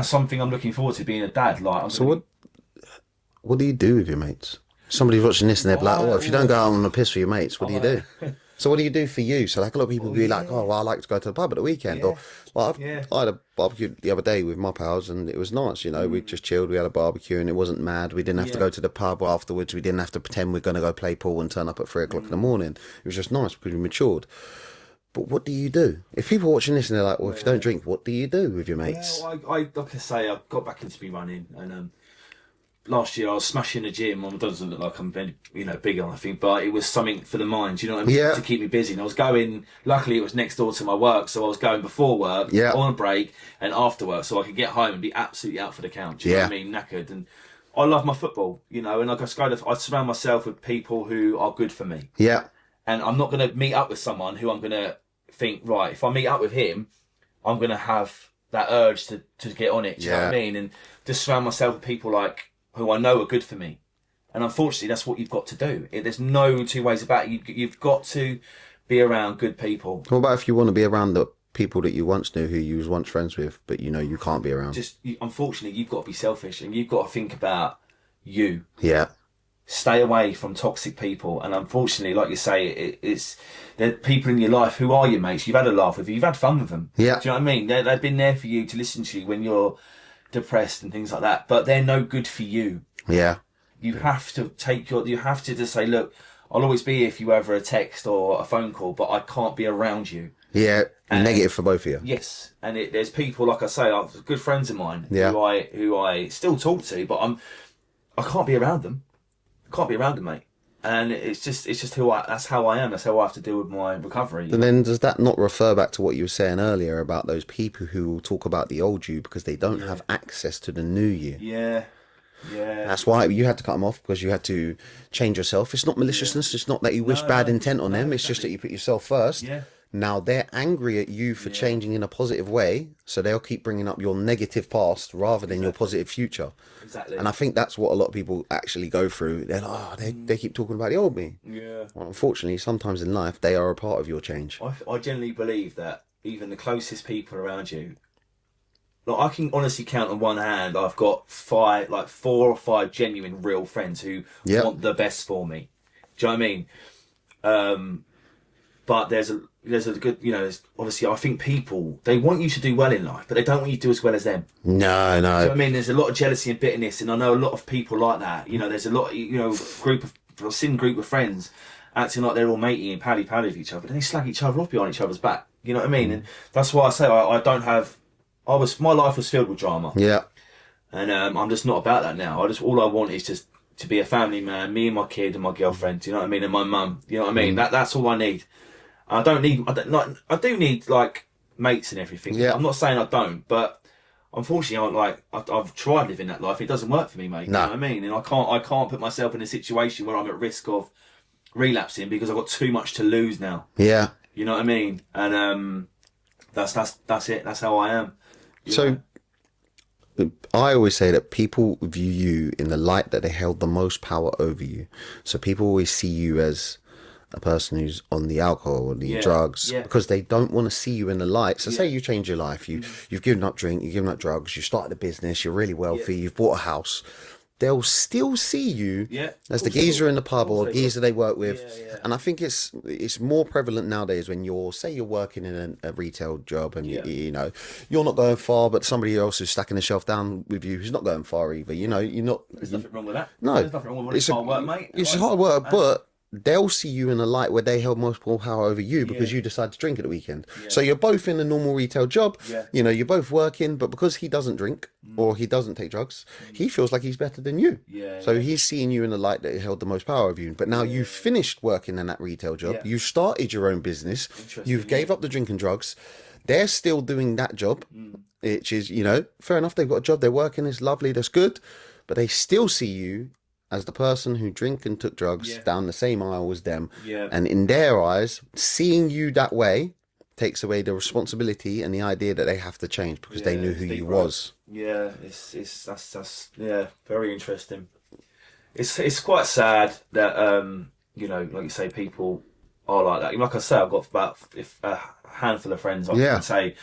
something I'm looking forward to, being a dad. Like, what do you do with your mates? Somebody's watching this and they're like, "Oh, if you don't go out on the piss with your mates, what do you do?" So what do you do for you? So like a lot of people be like, "Oh, well, I like to go to the pub at the weekend," or like I had a barbecue the other day with my pals and it was nice. You know, we just chilled. We had a barbecue and it wasn't mad. We didn't have to go to the pub afterwards. We didn't have to pretend we're going to go play pool and turn up at 3 o'clock in the morning. It was just nice because we matured. But what do you do? If people are watching this and they're like, "Well, if you don't drink, what do you do with your mates?" Well, I like I say, I got back into me running and. Last year I was smashing the gym. It doesn't look like I'm big on anything, but it was something for the mind. You know what I mean? Yeah. To keep me busy. And I was going. Luckily, it was next door to my work, so I was going before work, on a break, and after work, so I could get home and be absolutely out for the count. Do you know what I mean? Knackered. And I love my football. You know, and I surround myself with people who are good for me. Yeah. And I'm not going to meet up with someone who I'm going to think, right, if I meet up with him, I'm going to have that urge to get on it. Do you know what I mean? And just surround myself with people like. Who I know are good for me. And unfortunately, that's what you've got to do. There's no two ways about it. You've got to be around good people. What about if you want to be around the people that you once knew, who you was once friends with, but you know you can't be around. Unfortunately, you've got to be selfish and you've got to think about you. Yeah. Stay away from toxic people, and unfortunately, like you say, it's there are people in your life who are your mates. You've had a laugh with, you've had fun with them. Yeah. Do you know what I mean? They've been there for you, to listen to you when you're depressed and things like that. But they're no good for you. Yeah. You have to you have to just say, look, I'll always be here if you ever a text or a phone call, but I can't be around you. Yeah. Negative for both of you. Yes, and there's people, like I say, good friends of mine who I still talk to, but I can't be around them. Can't be around them, mate. And it's just that's how I am. That's how I have to deal with my recovery. And then does that not refer back to what you were saying earlier about those people who will talk about the old you because they don't have access to the new you? Yeah. That's why you had to cut them off, because you had to change yourself. It's not maliciousness. It's not that you wish bad intent on them. It's just that you put yourself first. Yeah. Now they're angry at you for changing in a positive way, so they'll keep bringing up your negative past rather than your positive future. Exactly. And I think that's what a lot of people actually go through. They're like, they keep talking about the old me. Yeah. Well, unfortunately, sometimes in life, they are a part of your change. I generally believe that even the closest people around you, like, I can honestly count on one hand, I've got 4 or 5 genuine, real friends who want the best for me. Do you know what I mean? But there's a good, obviously I think people, they want you to do well in life, but they don't want you to do as well as them. No. Do you know what I mean? There's a lot of jealousy and bitterness, and I know a lot of people like that. There's a lot, I've seen group of friends acting like they're all matey and pally with each other, but then they slag each other off behind each other's back. You know what I mean? And that's why I say my life was filled with drama. Yeah. And I'm just not about that now. All I want is just to be a family man, me and my kid and my girlfriend, do you know what I mean? And my mum, you know what I mean? That's all I need. I do need like mates and everything. Yeah. I'm not saying I don't, but unfortunately, I've tried living that life. It doesn't work for me, mate. No. You know what I mean? And I can't put myself in a situation where I'm at risk of relapsing because I've got too much to lose now. Yeah. You know what I mean? And that's it. That's how I am. So I always say that people view you in the light that they held the most power over you. So people always see you as a person who's on the alcohol or the drugs because they don't want to see you in the light. So say you change your life, you've given up drink, you've given up drugs, you started a business, you're really wealthy, you've bought a house. They'll still see you as the geezer in the pub or geezer they work with. And I think it's more prevalent nowadays when you're working in a retail job and you're not going far, but somebody else is stacking the shelf down with you who's not going far either. You're not. There's nothing wrong with that. No, there's nothing wrong with it. It's hard work, mate. It's hard work, but they'll see you in a light where they held most power over you because you decide to drink at the weekend. So you're both in a normal retail job. You're both working, but because he doesn't drink or he doesn't take drugs, he feels like he's better than you. So he's seeing you in the light that held the most power over you. But now you've finished working in that retail job. You started your own business. You've gave up the drink and drugs. They're still doing that job, which is, fair enough. They've got a job. They're working. It's lovely. That's good. But they still see you as the person who drank and took drugs down the same aisle as them. And in their eyes, seeing you that way takes away the responsibility and the idea that they have to change because they knew who you was. Yeah, that's very interesting. It's quite sad that like you say, people are like that. Like I say, I've got about a handful of friends I can say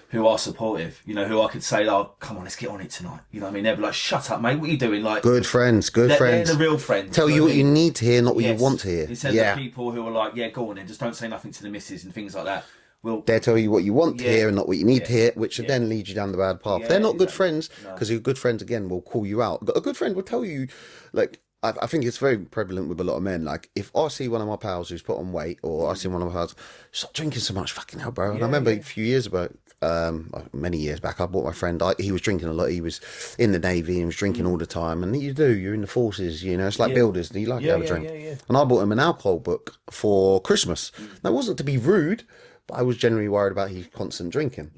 who are supportive, who I could say, oh, come on, let's get on it tonight. You know what I mean? They'd be like, shut up, mate, what are you doing? Like, good friends. They're the real friends. Tell you what you need to hear, not what you want to hear. Instead of people who are like, yeah, go on then, just don't say nothing to the missus and things like that. They'll tell you what you want to hear and not what you need to hear, which will then lead you down the bad path. They're not good friends because your good friends, again, will call you out. A good friend will tell you, like, I think it's very prevalent with a lot of men. Like, if I see one of my pals who's put on weight, or I see one of my pals, stop drinking so much, fucking hell, bro. And I remember a few years ago, many years back, I bought my friend, he was drinking a lot. He was in the Navy, he was drinking all the time. And you're in the forces, it's like builders. You like to have a drink. And I bought him an alcohol book for Christmas. Now, it wasn't to be rude, but I was generally worried about his constant drinking.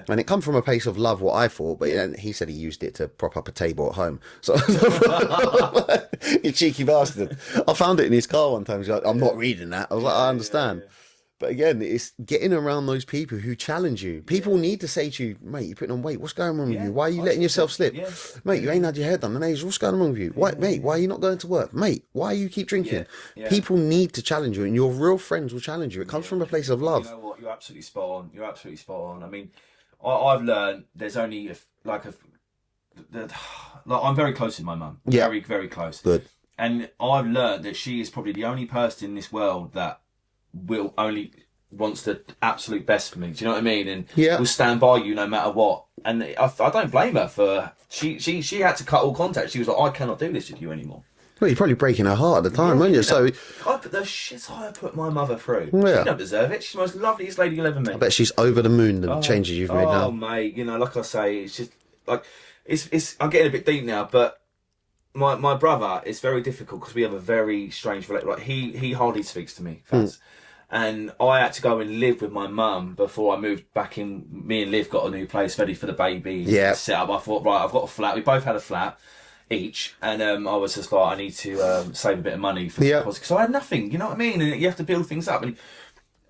And it come from a place of love, what I thought, but he said he used it to prop up a table at home. So, you cheeky bastard. I found it in his car one time. He's like, I'm not reading that. I was like, I understand. But again, it's getting around those people who challenge you. People need to say to you, mate, you're putting on weight. What's going on with you? Why are you letting yourself slip? Mate, you ain't had your hair done. What's going on with you? Why, mate, why are you not going to work? Mate, why you keep drinking? People need to challenge you, and your real friends will challenge you. It comes from a place of love. You know what? You're absolutely spot on. You're absolutely spot on. I mean, I've learned there's only like I'm very close with my mum. Very, very close. Good. And I've learned that she is probably the only person in this world that will only wants the absolute best for me. Do you know what I mean? And will stand by you no matter what. And I don't blame her for she had to cut all contact. She was like, I cannot do this with you anymore. Well, you're probably breaking her heart at the time, weren't you? So I put the shit I put my mother through. She don't deserve it. She's the most loveliest lady you'll ever meet. I bet she's over the moon, the changes you've made now. Oh mate, you know, like I say, it's just like it's I'm getting a bit deep now, but my brother, it's very difficult because we have a very strange relationship. Like he hardly speaks to me, Fatz. And I had to go and live with my mum before I moved back in. Me and Liv got a new place ready for the baby. Set up. I thought, right, I've got a flat. We both had a flat each, and I was just like, I need to save a bit of money for the deposit because I had nothing. You know what I mean? And you have to build things up. And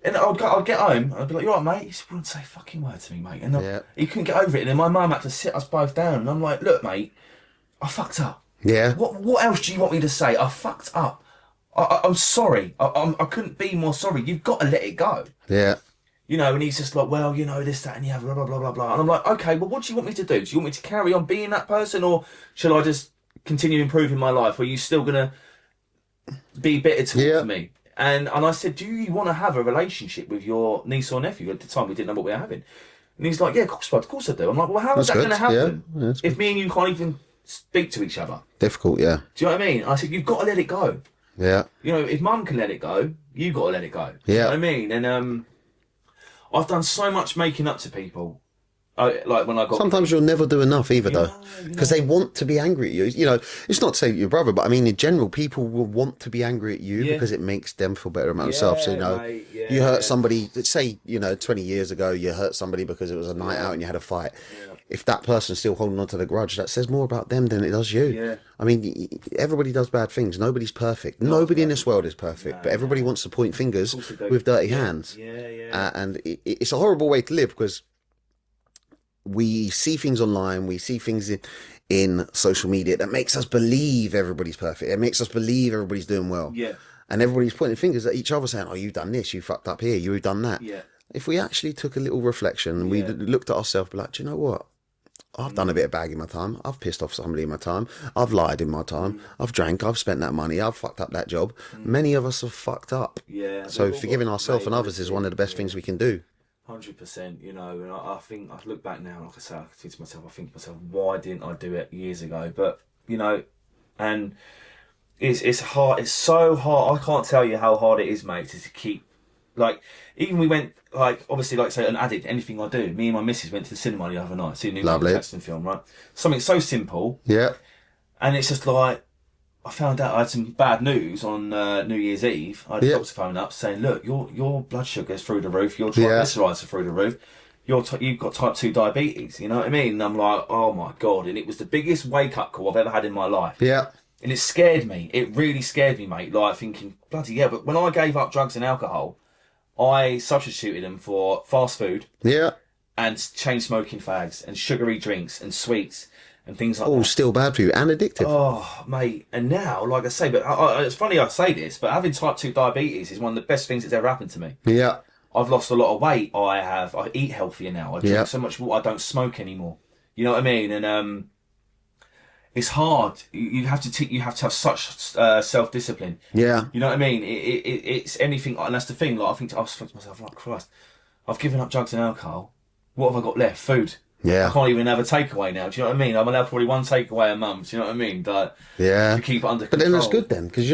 I'd get home. I'd be like, "You all right, mate?" He just wouldn't say a fucking word to me, mate. And he couldn't get over it. And then my mum had to sit us both down. And I'm like, "Look, mate, I fucked up. Yeah. What else do you want me to say? I fucked up. I'm sorry. I couldn't be more sorry. You've got to let it go." Yeah. You know, and he's just like, well, you know, this, that, and the other, blah, blah, blah, blah, blah. And I'm like, okay, well, what do you want me to do? Do you want me to carry on being that person, or shall I just continue improving my life? Or are you still going to be bitter towards me? And I said, do you want to have a relationship with your niece or nephew? At the time, we didn't know what we were having. And he's like, yeah, of course I do. I'm like, well, how is that going to happen if me and you can't even speak to each other? Difficult, yeah. Do you know what I mean? I said, you've got to let it go. Yeah. You know, if mum can let it go, you got to let it go. Yeah. You know what I mean? And I've done so much making up to people. Like when I got... Sometimes you'll never do enough either, though. Because they want to be angry at you. You know, it's not to say your brother, but I mean, in general, people will want to be angry at you because it makes them feel better about themselves. So, you know, you hurt somebody, let's say, you know, 20 years ago, you hurt somebody because it was a night out and you had a fight. If that person's still holding on to the grudge, that says more about them than it does you. Yeah. I mean, everybody does bad things. Nobody's perfect. Nobody in this world is perfect. But everybody wants to point fingers with dirty hands. And it's a horrible way to live because we see things online, we see things in social media that makes us believe everybody's perfect. It makes us believe everybody's doing well. Yeah. And everybody's pointing fingers at each other saying, oh, you've done this, you fucked up here, you've done that. Yeah. If we actually took a little reflection and we looked at ourselves, be like, do you know what? I've done a bit of bag in my time. I've pissed off somebody in my time. I've lied in my time. I've drank. I've spent that money. I've fucked up that job. Many of us have fucked up. Yeah. So forgiving ourselves and others is one of the best things we can do. 100%, you know, and I think I look back now, like I say, I think to myself, why didn't I do it years ago? But you know, and it's hard. It's so hard. I can't tell you how hard it is, mate, to keep. Like, even we went, like, obviously, like, say, an addict, anything I do. Me and my missus went to the cinema the other night, see a new Michael Jackson film, right? Something so simple. Yeah. And it's just like, I found out I had some bad news on New Year's Eve. I had a doctor phone up saying, look, your blood sugar's through the roof, your triglycerides are through the roof, you've got type 2 diabetes, you know what I mean? And I'm like, oh my God. And it was the biggest wake-up call I've ever had in my life. Yeah. And it scared me. It really scared me, mate. Like, thinking, bloody yeah. But when I gave up drugs and alcohol, I substituted them for fast food. Yeah. And chain smoking fags and sugary drinks and sweets and things like that. All still bad for you and addictive. Oh, mate. And now, like I say, but it's funny I say this, but having type 2 diabetes is one of the best things that's ever happened to me. Yeah. I've lost a lot of weight. I eat healthier now. I drink so much water. I don't smoke anymore. You know what I mean? And it's hard. You have to have such self-discipline. Yeah. You know what I mean? It's anything, and that's the thing. Like, I think to myself, like, Christ, I've given up drugs and alcohol. What have I got left? Food. Yeah. I can't even have a takeaway now. Do you know what I mean? I'm allowed probably one takeaway a month. Do you know what I mean? But to keep it under control. But then that's good then, because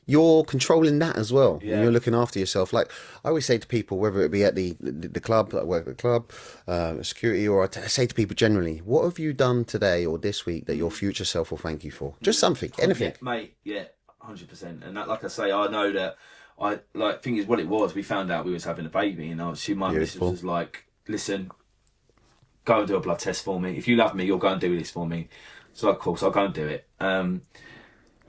you're controlling that as well. Yeah. And you're looking after yourself. Like I always say to people, whether it be at the club, I work at the club, security, or I say to people generally, what have you done today or this week that your future self will thank you for? Just something, anything. Yeah, mate, 100%. And that, like I say, I know that thing is what it was. We found out we was having a baby, and my missus was like, listen, go and do a blood test for me. If you love me, you'll go and do this for me. So of course I'll go and do it. And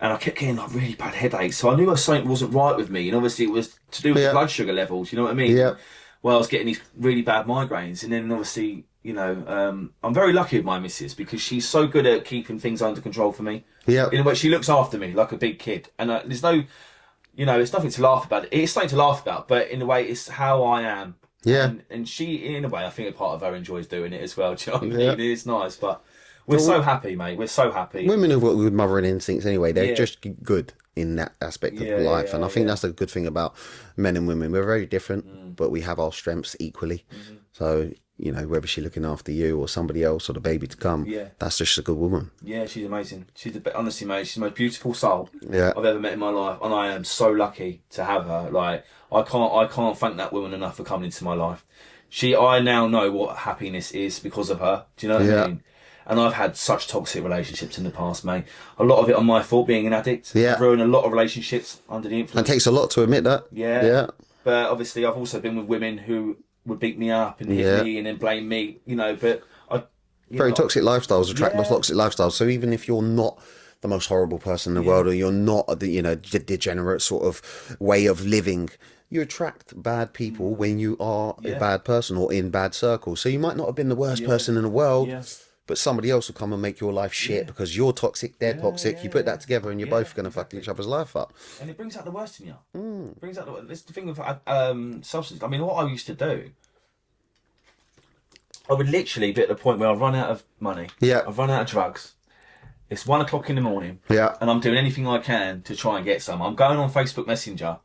and I kept getting like really bad headaches. So I knew something wasn't right with me, and obviously it was to do with the blood sugar levels. You know what I mean? Yeah. Well, I was getting these really bad migraines, and then obviously, I'm very lucky with my missus because she's so good at keeping things under control for me. Yeah. In a way, she looks after me like a big kid, and there's no, it's nothing to laugh about. It's something to laugh about, but in a way, it's how I am. Yeah. And she, in a way, I think a part of her enjoys doing it as well. Do you know what I Yeah. mean? It's nice, but we're so happy, mate. We're so happy. Women have got good mothering instincts anyway. They're just good in that aspect of life. And I think that's the good thing about men and women. We're very different, but we have our strengths equally. So, whether she's looking after you or somebody else or the baby to come, that's just a good woman. Yeah, she's amazing. She's honestly, mate, she's the most beautiful soul I've ever met in my life, and I am so lucky to have her. Like, I can't thank that woman enough for coming into my life. I now know what happiness is because of her. Do you know what I mean? And I've had such toxic relationships in the past, mate. A lot of it on my fault, being an addict. Yeah. I've ruined a lot of relationships under the influence. It takes a lot to admit that. Yeah. But obviously, I've also been with women who would beat me up and hit me and then blame me, but very toxic lifestyles attract toxic lifestyles. So even if you're not the most horrible person in the world, or you're not the degenerate sort of way of living, you attract bad people when you are a bad person or in bad circles. So you might not have been the worst person in the world, but somebody else will come and make your life shit because you're toxic, they're toxic. You put that together and you're both going to fuck each other's life up. And it brings out the worst in you. It brings out this is the thing with substance. I mean, what I used to do, I would literally be at the point where I've run out of money. Yeah. I've run out of drugs. It's 1 o'clock in the morning. Yeah. And I'm doing anything I can to try and get some. I'm going on Facebook Messenger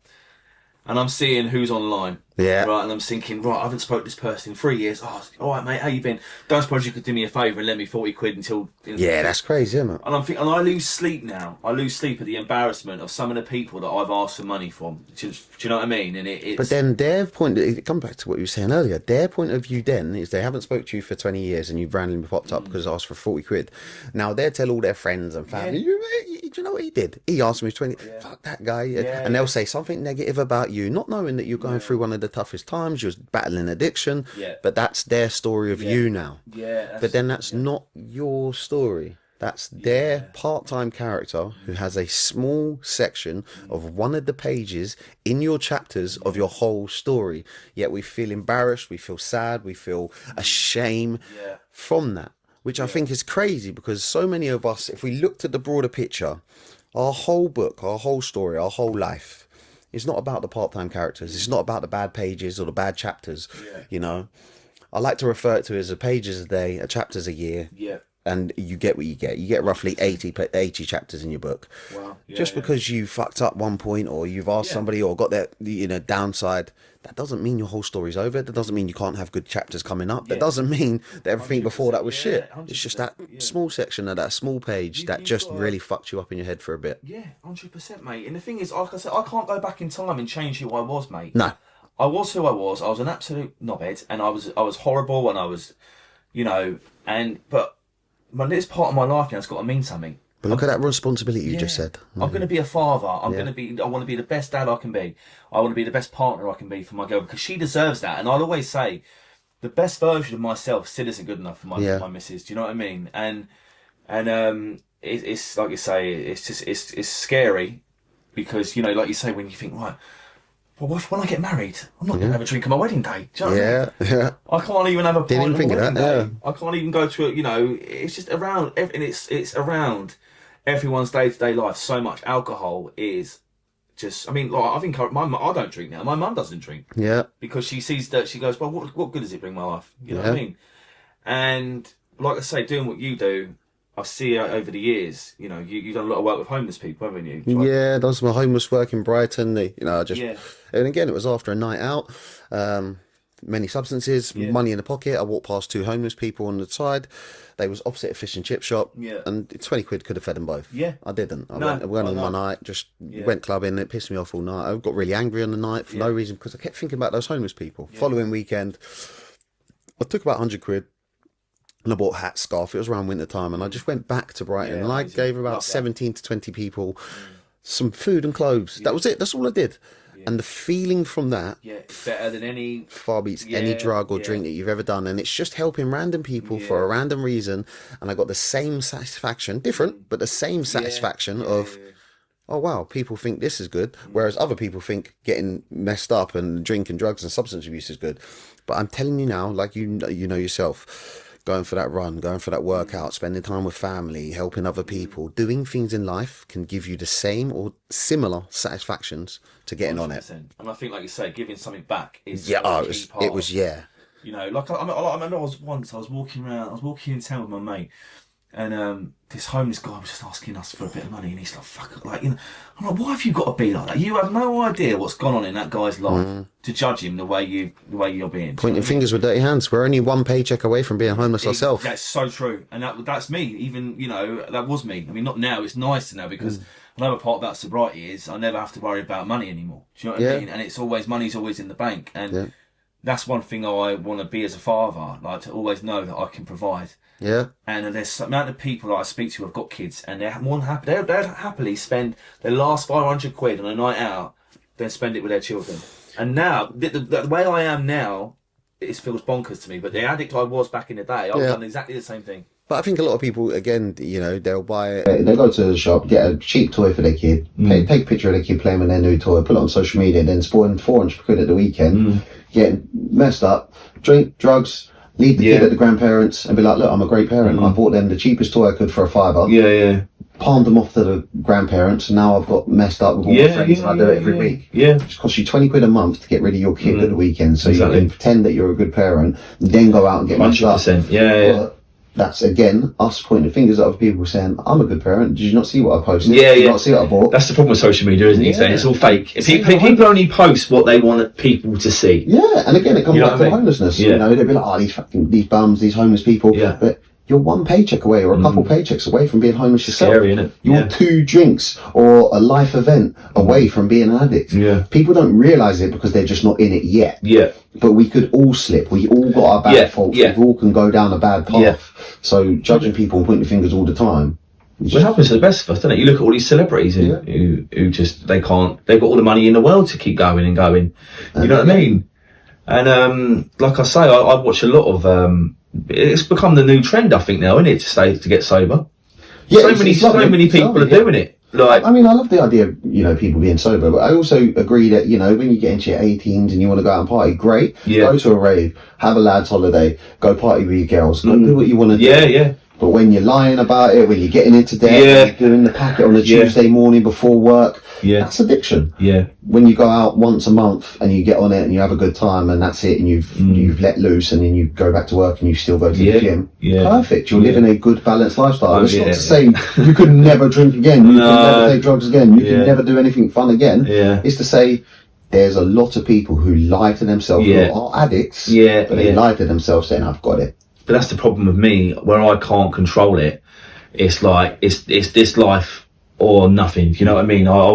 and I'm seeing who's online. Yeah. Right, and I'm thinking, right, I haven't spoke to this person in 3 years. Oh, all right, mate, how you been? Don't suppose you could do me a favour and lend me 40 quid until... Yeah, that's crazy, isn't it? And I'm thinking, and I lose sleep now. I lose sleep at the embarrassment of some of the people that I've asked for money from. Do you know what I mean? And it's... But then their point, it comes back to what you were saying earlier, their point of view then is they haven't spoke to you for 20 years and you've randomly popped up because I asked for 40 quid. Now they tell all their friends and family, do you know what he did? He asked me 20, fuck that guy. And they'll say something negative about you, not knowing that you're going through one of the toughest times, you're battling addiction, but that's their story of you now. But then that's not your story. That's their part-time character who has a small section of one of the pages in your chapters of your whole story. Yet we feel embarrassed, we feel sad, we feel ashamed from that, which I think is crazy because so many of us, if we looked at the broader picture, our whole book, our whole story, our whole life, it's not about the part-time characters. It's not about the bad pages or the bad chapters. I like to refer to it as a pages a day, a chapters a year. And you get what you get. You get roughly 80 chapters in your book. Wow. Just because you fucked up one point or you've asked somebody or got that downside, that doesn't mean your whole story's over. That doesn't mean you can't have good chapters coming up. That doesn't mean that everything before that was shit. It's just that small section of that small page that just really fucked you up in your head for a bit. Yeah, 100%, mate. And the thing is, like I said, I can't go back in time and change who I was, mate. No. I was who I was. I was an absolute knobhead, and I was horrible, and I was, but this part of my life now has got to mean something. But look at that responsibility you just said. I'm going to be a father. I want to be the best dad I can be. I want to be the best partner I can be for my girl because she deserves that. And I'll always say, the best version of myself still isn't good enough for my missus. Do you know what I mean? And it's like you say, it's scary because like you say when you think right. Well, when I get married, I'm not going to have a drink on my wedding day. Do you know what I mean? Yeah. I can't even have a pint on my wedding day. Yeah. I can't even go to it's just around, and it's around everyone's day-to-day life. So much alcohol is just, I mean, like, I think I don't drink now. My mum doesn't drink. Yeah. Because she sees that, she goes, well, what good does it bring my life? You know what I mean? And like I say, doing what you do, I see over the years, you've done a lot of work with homeless people, haven't you? Yeah, done some homeless work in Brighton. And again, it was after a night out, many substances, money in the pocket. I walked past 2 homeless people on the side. They was opposite a fish and chip shop, and 20 quid could have fed them both. Yeah, I didn't. I went on one night, just went clubbing. It pissed me off all night. I got really angry on the night for no reason because I kept thinking about those homeless people. Following weekend, I took about 100 quid. And I bought a hat, scarf. It was around winter time, and I just went back to Brighton and I gave about 17 to 20 people some food and clothes. That was it. That's all I did. And the feeling from that, better than any, far beats any drug or drink that you've ever done. And it's just helping random people for a random reason. And I got the same satisfaction, different, but the same satisfaction of oh wow, people think this is good, whereas other people think getting messed up and drinking drugs and substance abuse is good. But I'm telling you now, like you know yourself, going for that run, going for that workout, spending time with family, helping other people, doing things in life can give you the same or similar satisfactions to getting on it. And I think, like you say, giving something back is Yeah, a key part. it was yeah. You know, like I remember I was walking in town with my mate, and this homeless guy was just asking us for a bit of money, and he's like, "Fuck," like, you know, I'm like, "Why have you got to be like that? You have no idea what's gone on in that guy's life to judge him the way you're being." Pointing fingers with dirty hands. We're only one paycheck away from being homeless ourselves. That's so true, and that's me. Even, you know, that was me. I mean, not now. It's nice to know, because another part about sobriety is I never have to worry about money anymore. Do you know what I mean? And it's always, money's always in the bank, and that's one thing I want to be as a father, like, to always know that I can provide. Yeah. And there's the amount of people that I speak to who have got kids, and they're more than happy. They'd happily spend their last 500 quid on a night out, then spend it with their children. And now, the way I am now, it feels bonkers to me. But the addict I was back in the day, I would have done exactly the same thing. But I think a lot of people, again, you know, they'll buy. They go to the shop, get a cheap toy for their kid, take a picture of their kid playing with their new toy, put it on social media, then spend 400 quid at the weekend, get messed up, drink drugs, leave the kid at the grandparents, and be like, "Look, I'm a great parent. I bought them the cheapest toy I could for a £5. Yeah. Palmed them off to the grandparents, and now I've got messed up with all my friends, and I do it every week. Yeah. It costs you 20 quid a month to get rid of your kid at the weekend, so you can pretend that you're a good parent, then go out and get messed up. 100%. Yeah. But that's, again, us pointing fingers at other people saying, "I'm a good parent. Did you not see what I posted? Yeah, Did you not see what I bought?" That's the problem with social media, isn't it? Saying it's all fake. People only post what they want people to see. Yeah, and again, it comes back to homelessness. You know, they'll be like, "Oh, these bums, these homeless people." Yeah. But you're one paycheck away or a couple paychecks away from being homeless yourself. Scary, isn't it? You're 2 drinks or a life event away from being an addict. Yeah. People don't realise it because they're just not in it yet. Yeah. But we could all slip. We all got our bad faults. Yeah. We all can go down a bad path. Yeah. So judging people and pointing fingers all the time. What happens to the best of us, doesn't it? You look at all these celebrities who just, they've got all the money in the world to keep going and going. You know what I mean? And like I say, I watch a lot of it's become the new trend, I think, now, isn't it, to get sober? Yeah, so many people are doing it. Like, I mean, I love the idea of, you know, people being sober, but I also agree that, you know, when you get into your 18s and you want to go out and party, great. Go to a rave, have a lads holiday, go party with your girls, go do what you want to do. Yeah. But when you're lying about it, when you're getting into debt, when you're doing the packet on a Tuesday morning before work, that's addiction. Yeah. When you go out once a month and you get on it and you have a good time and that's it, and you've let loose, and then you go back to work and you still go to the gym. Perfect. You're living a good balanced lifestyle. It's not to say you could never drink again, you can never take drugs again, you can never do anything fun again. It's to say there's a lot of people who lie to themselves, who are addicts, but they lie to themselves saying, "I've got it." But that's the problem with me, where I can't control it. It's like, it's this life or nothing. You know what I mean? I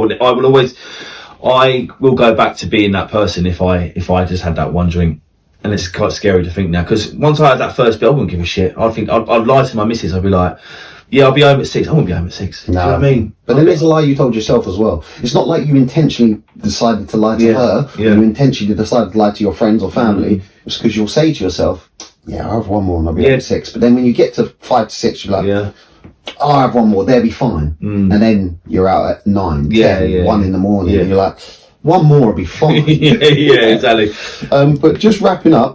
will go back to being that person if I just had that one drink. And it's quite scary to think now, because once I had that first bit, I wouldn't give a shit. I'd lie to my missus. I'd be like, "Yeah, I'll be home at 6. I won't be home at 6. No. Do you know what I mean? But then there's a lie you told yourself as well. It's not like you intentionally decided to lie to her, or you intentionally decided to lie to your friends or family. It's because you'll say to yourself, "Yeah, I'll have one more and I'll be home at 6. But then when you get to 5 to 6, you're like, "I'll have one more, they'll be fine." And then you're out at 9, 10, 1 in the morning, and you're like, "One more will be fine." Exactly. But just wrapping up,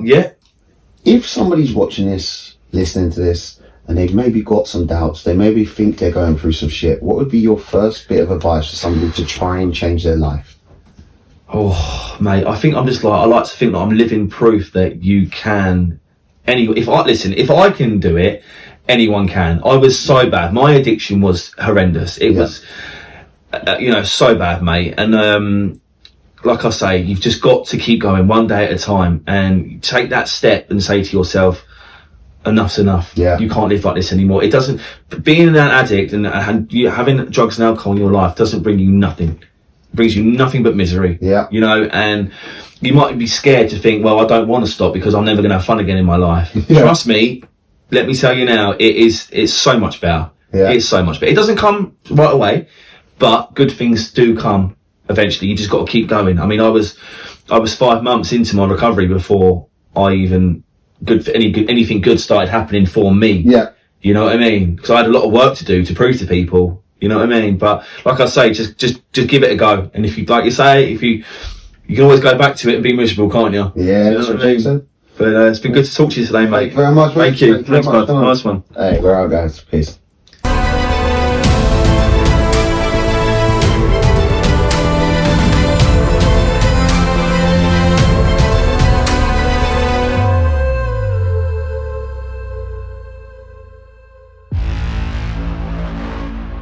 if somebody's watching this, listening to this, and they've maybe got some doubts, they maybe think they're going through some shit, what would be your first bit of advice for somebody to try and change their life? Oh, mate, I think I like to think that I'm living proof that you can. If I can do it, anyone can. I was so bad. My addiction was horrendous. It was, so bad, mate. And like I say, you've just got to keep going one day at a time and take that step and say to yourself, enough's enough. Yeah. You can't live like this anymore. It doesn't. Being an addict and having drugs and alcohol in your life doesn't bring you nothing. It brings you nothing but misery. Yeah. You know, and you might be scared to think, well, I don't want to stop because I'm never going to have fun again in my life. Trust me, let me tell you now, it's so much better. Yeah. It's so much better. It doesn't come right away, but good things do come eventually. You just got to keep going. I mean, I was 5 months into my recovery before I even anything good started happening for me. Yeah. You know what I mean? Because I had a lot of work to do to prove to people You know what I mean? But like I say, just give it a go. And if you, like you say, you can always go back to it and be miserable, can't you? Yeah, You know that's what what I mean? she said. But it's been good to talk to you today, mate. Thank you very much. Thank you. Thank you very Thanks, much. bud. Nice one. Hey, we're out, guys. Peace.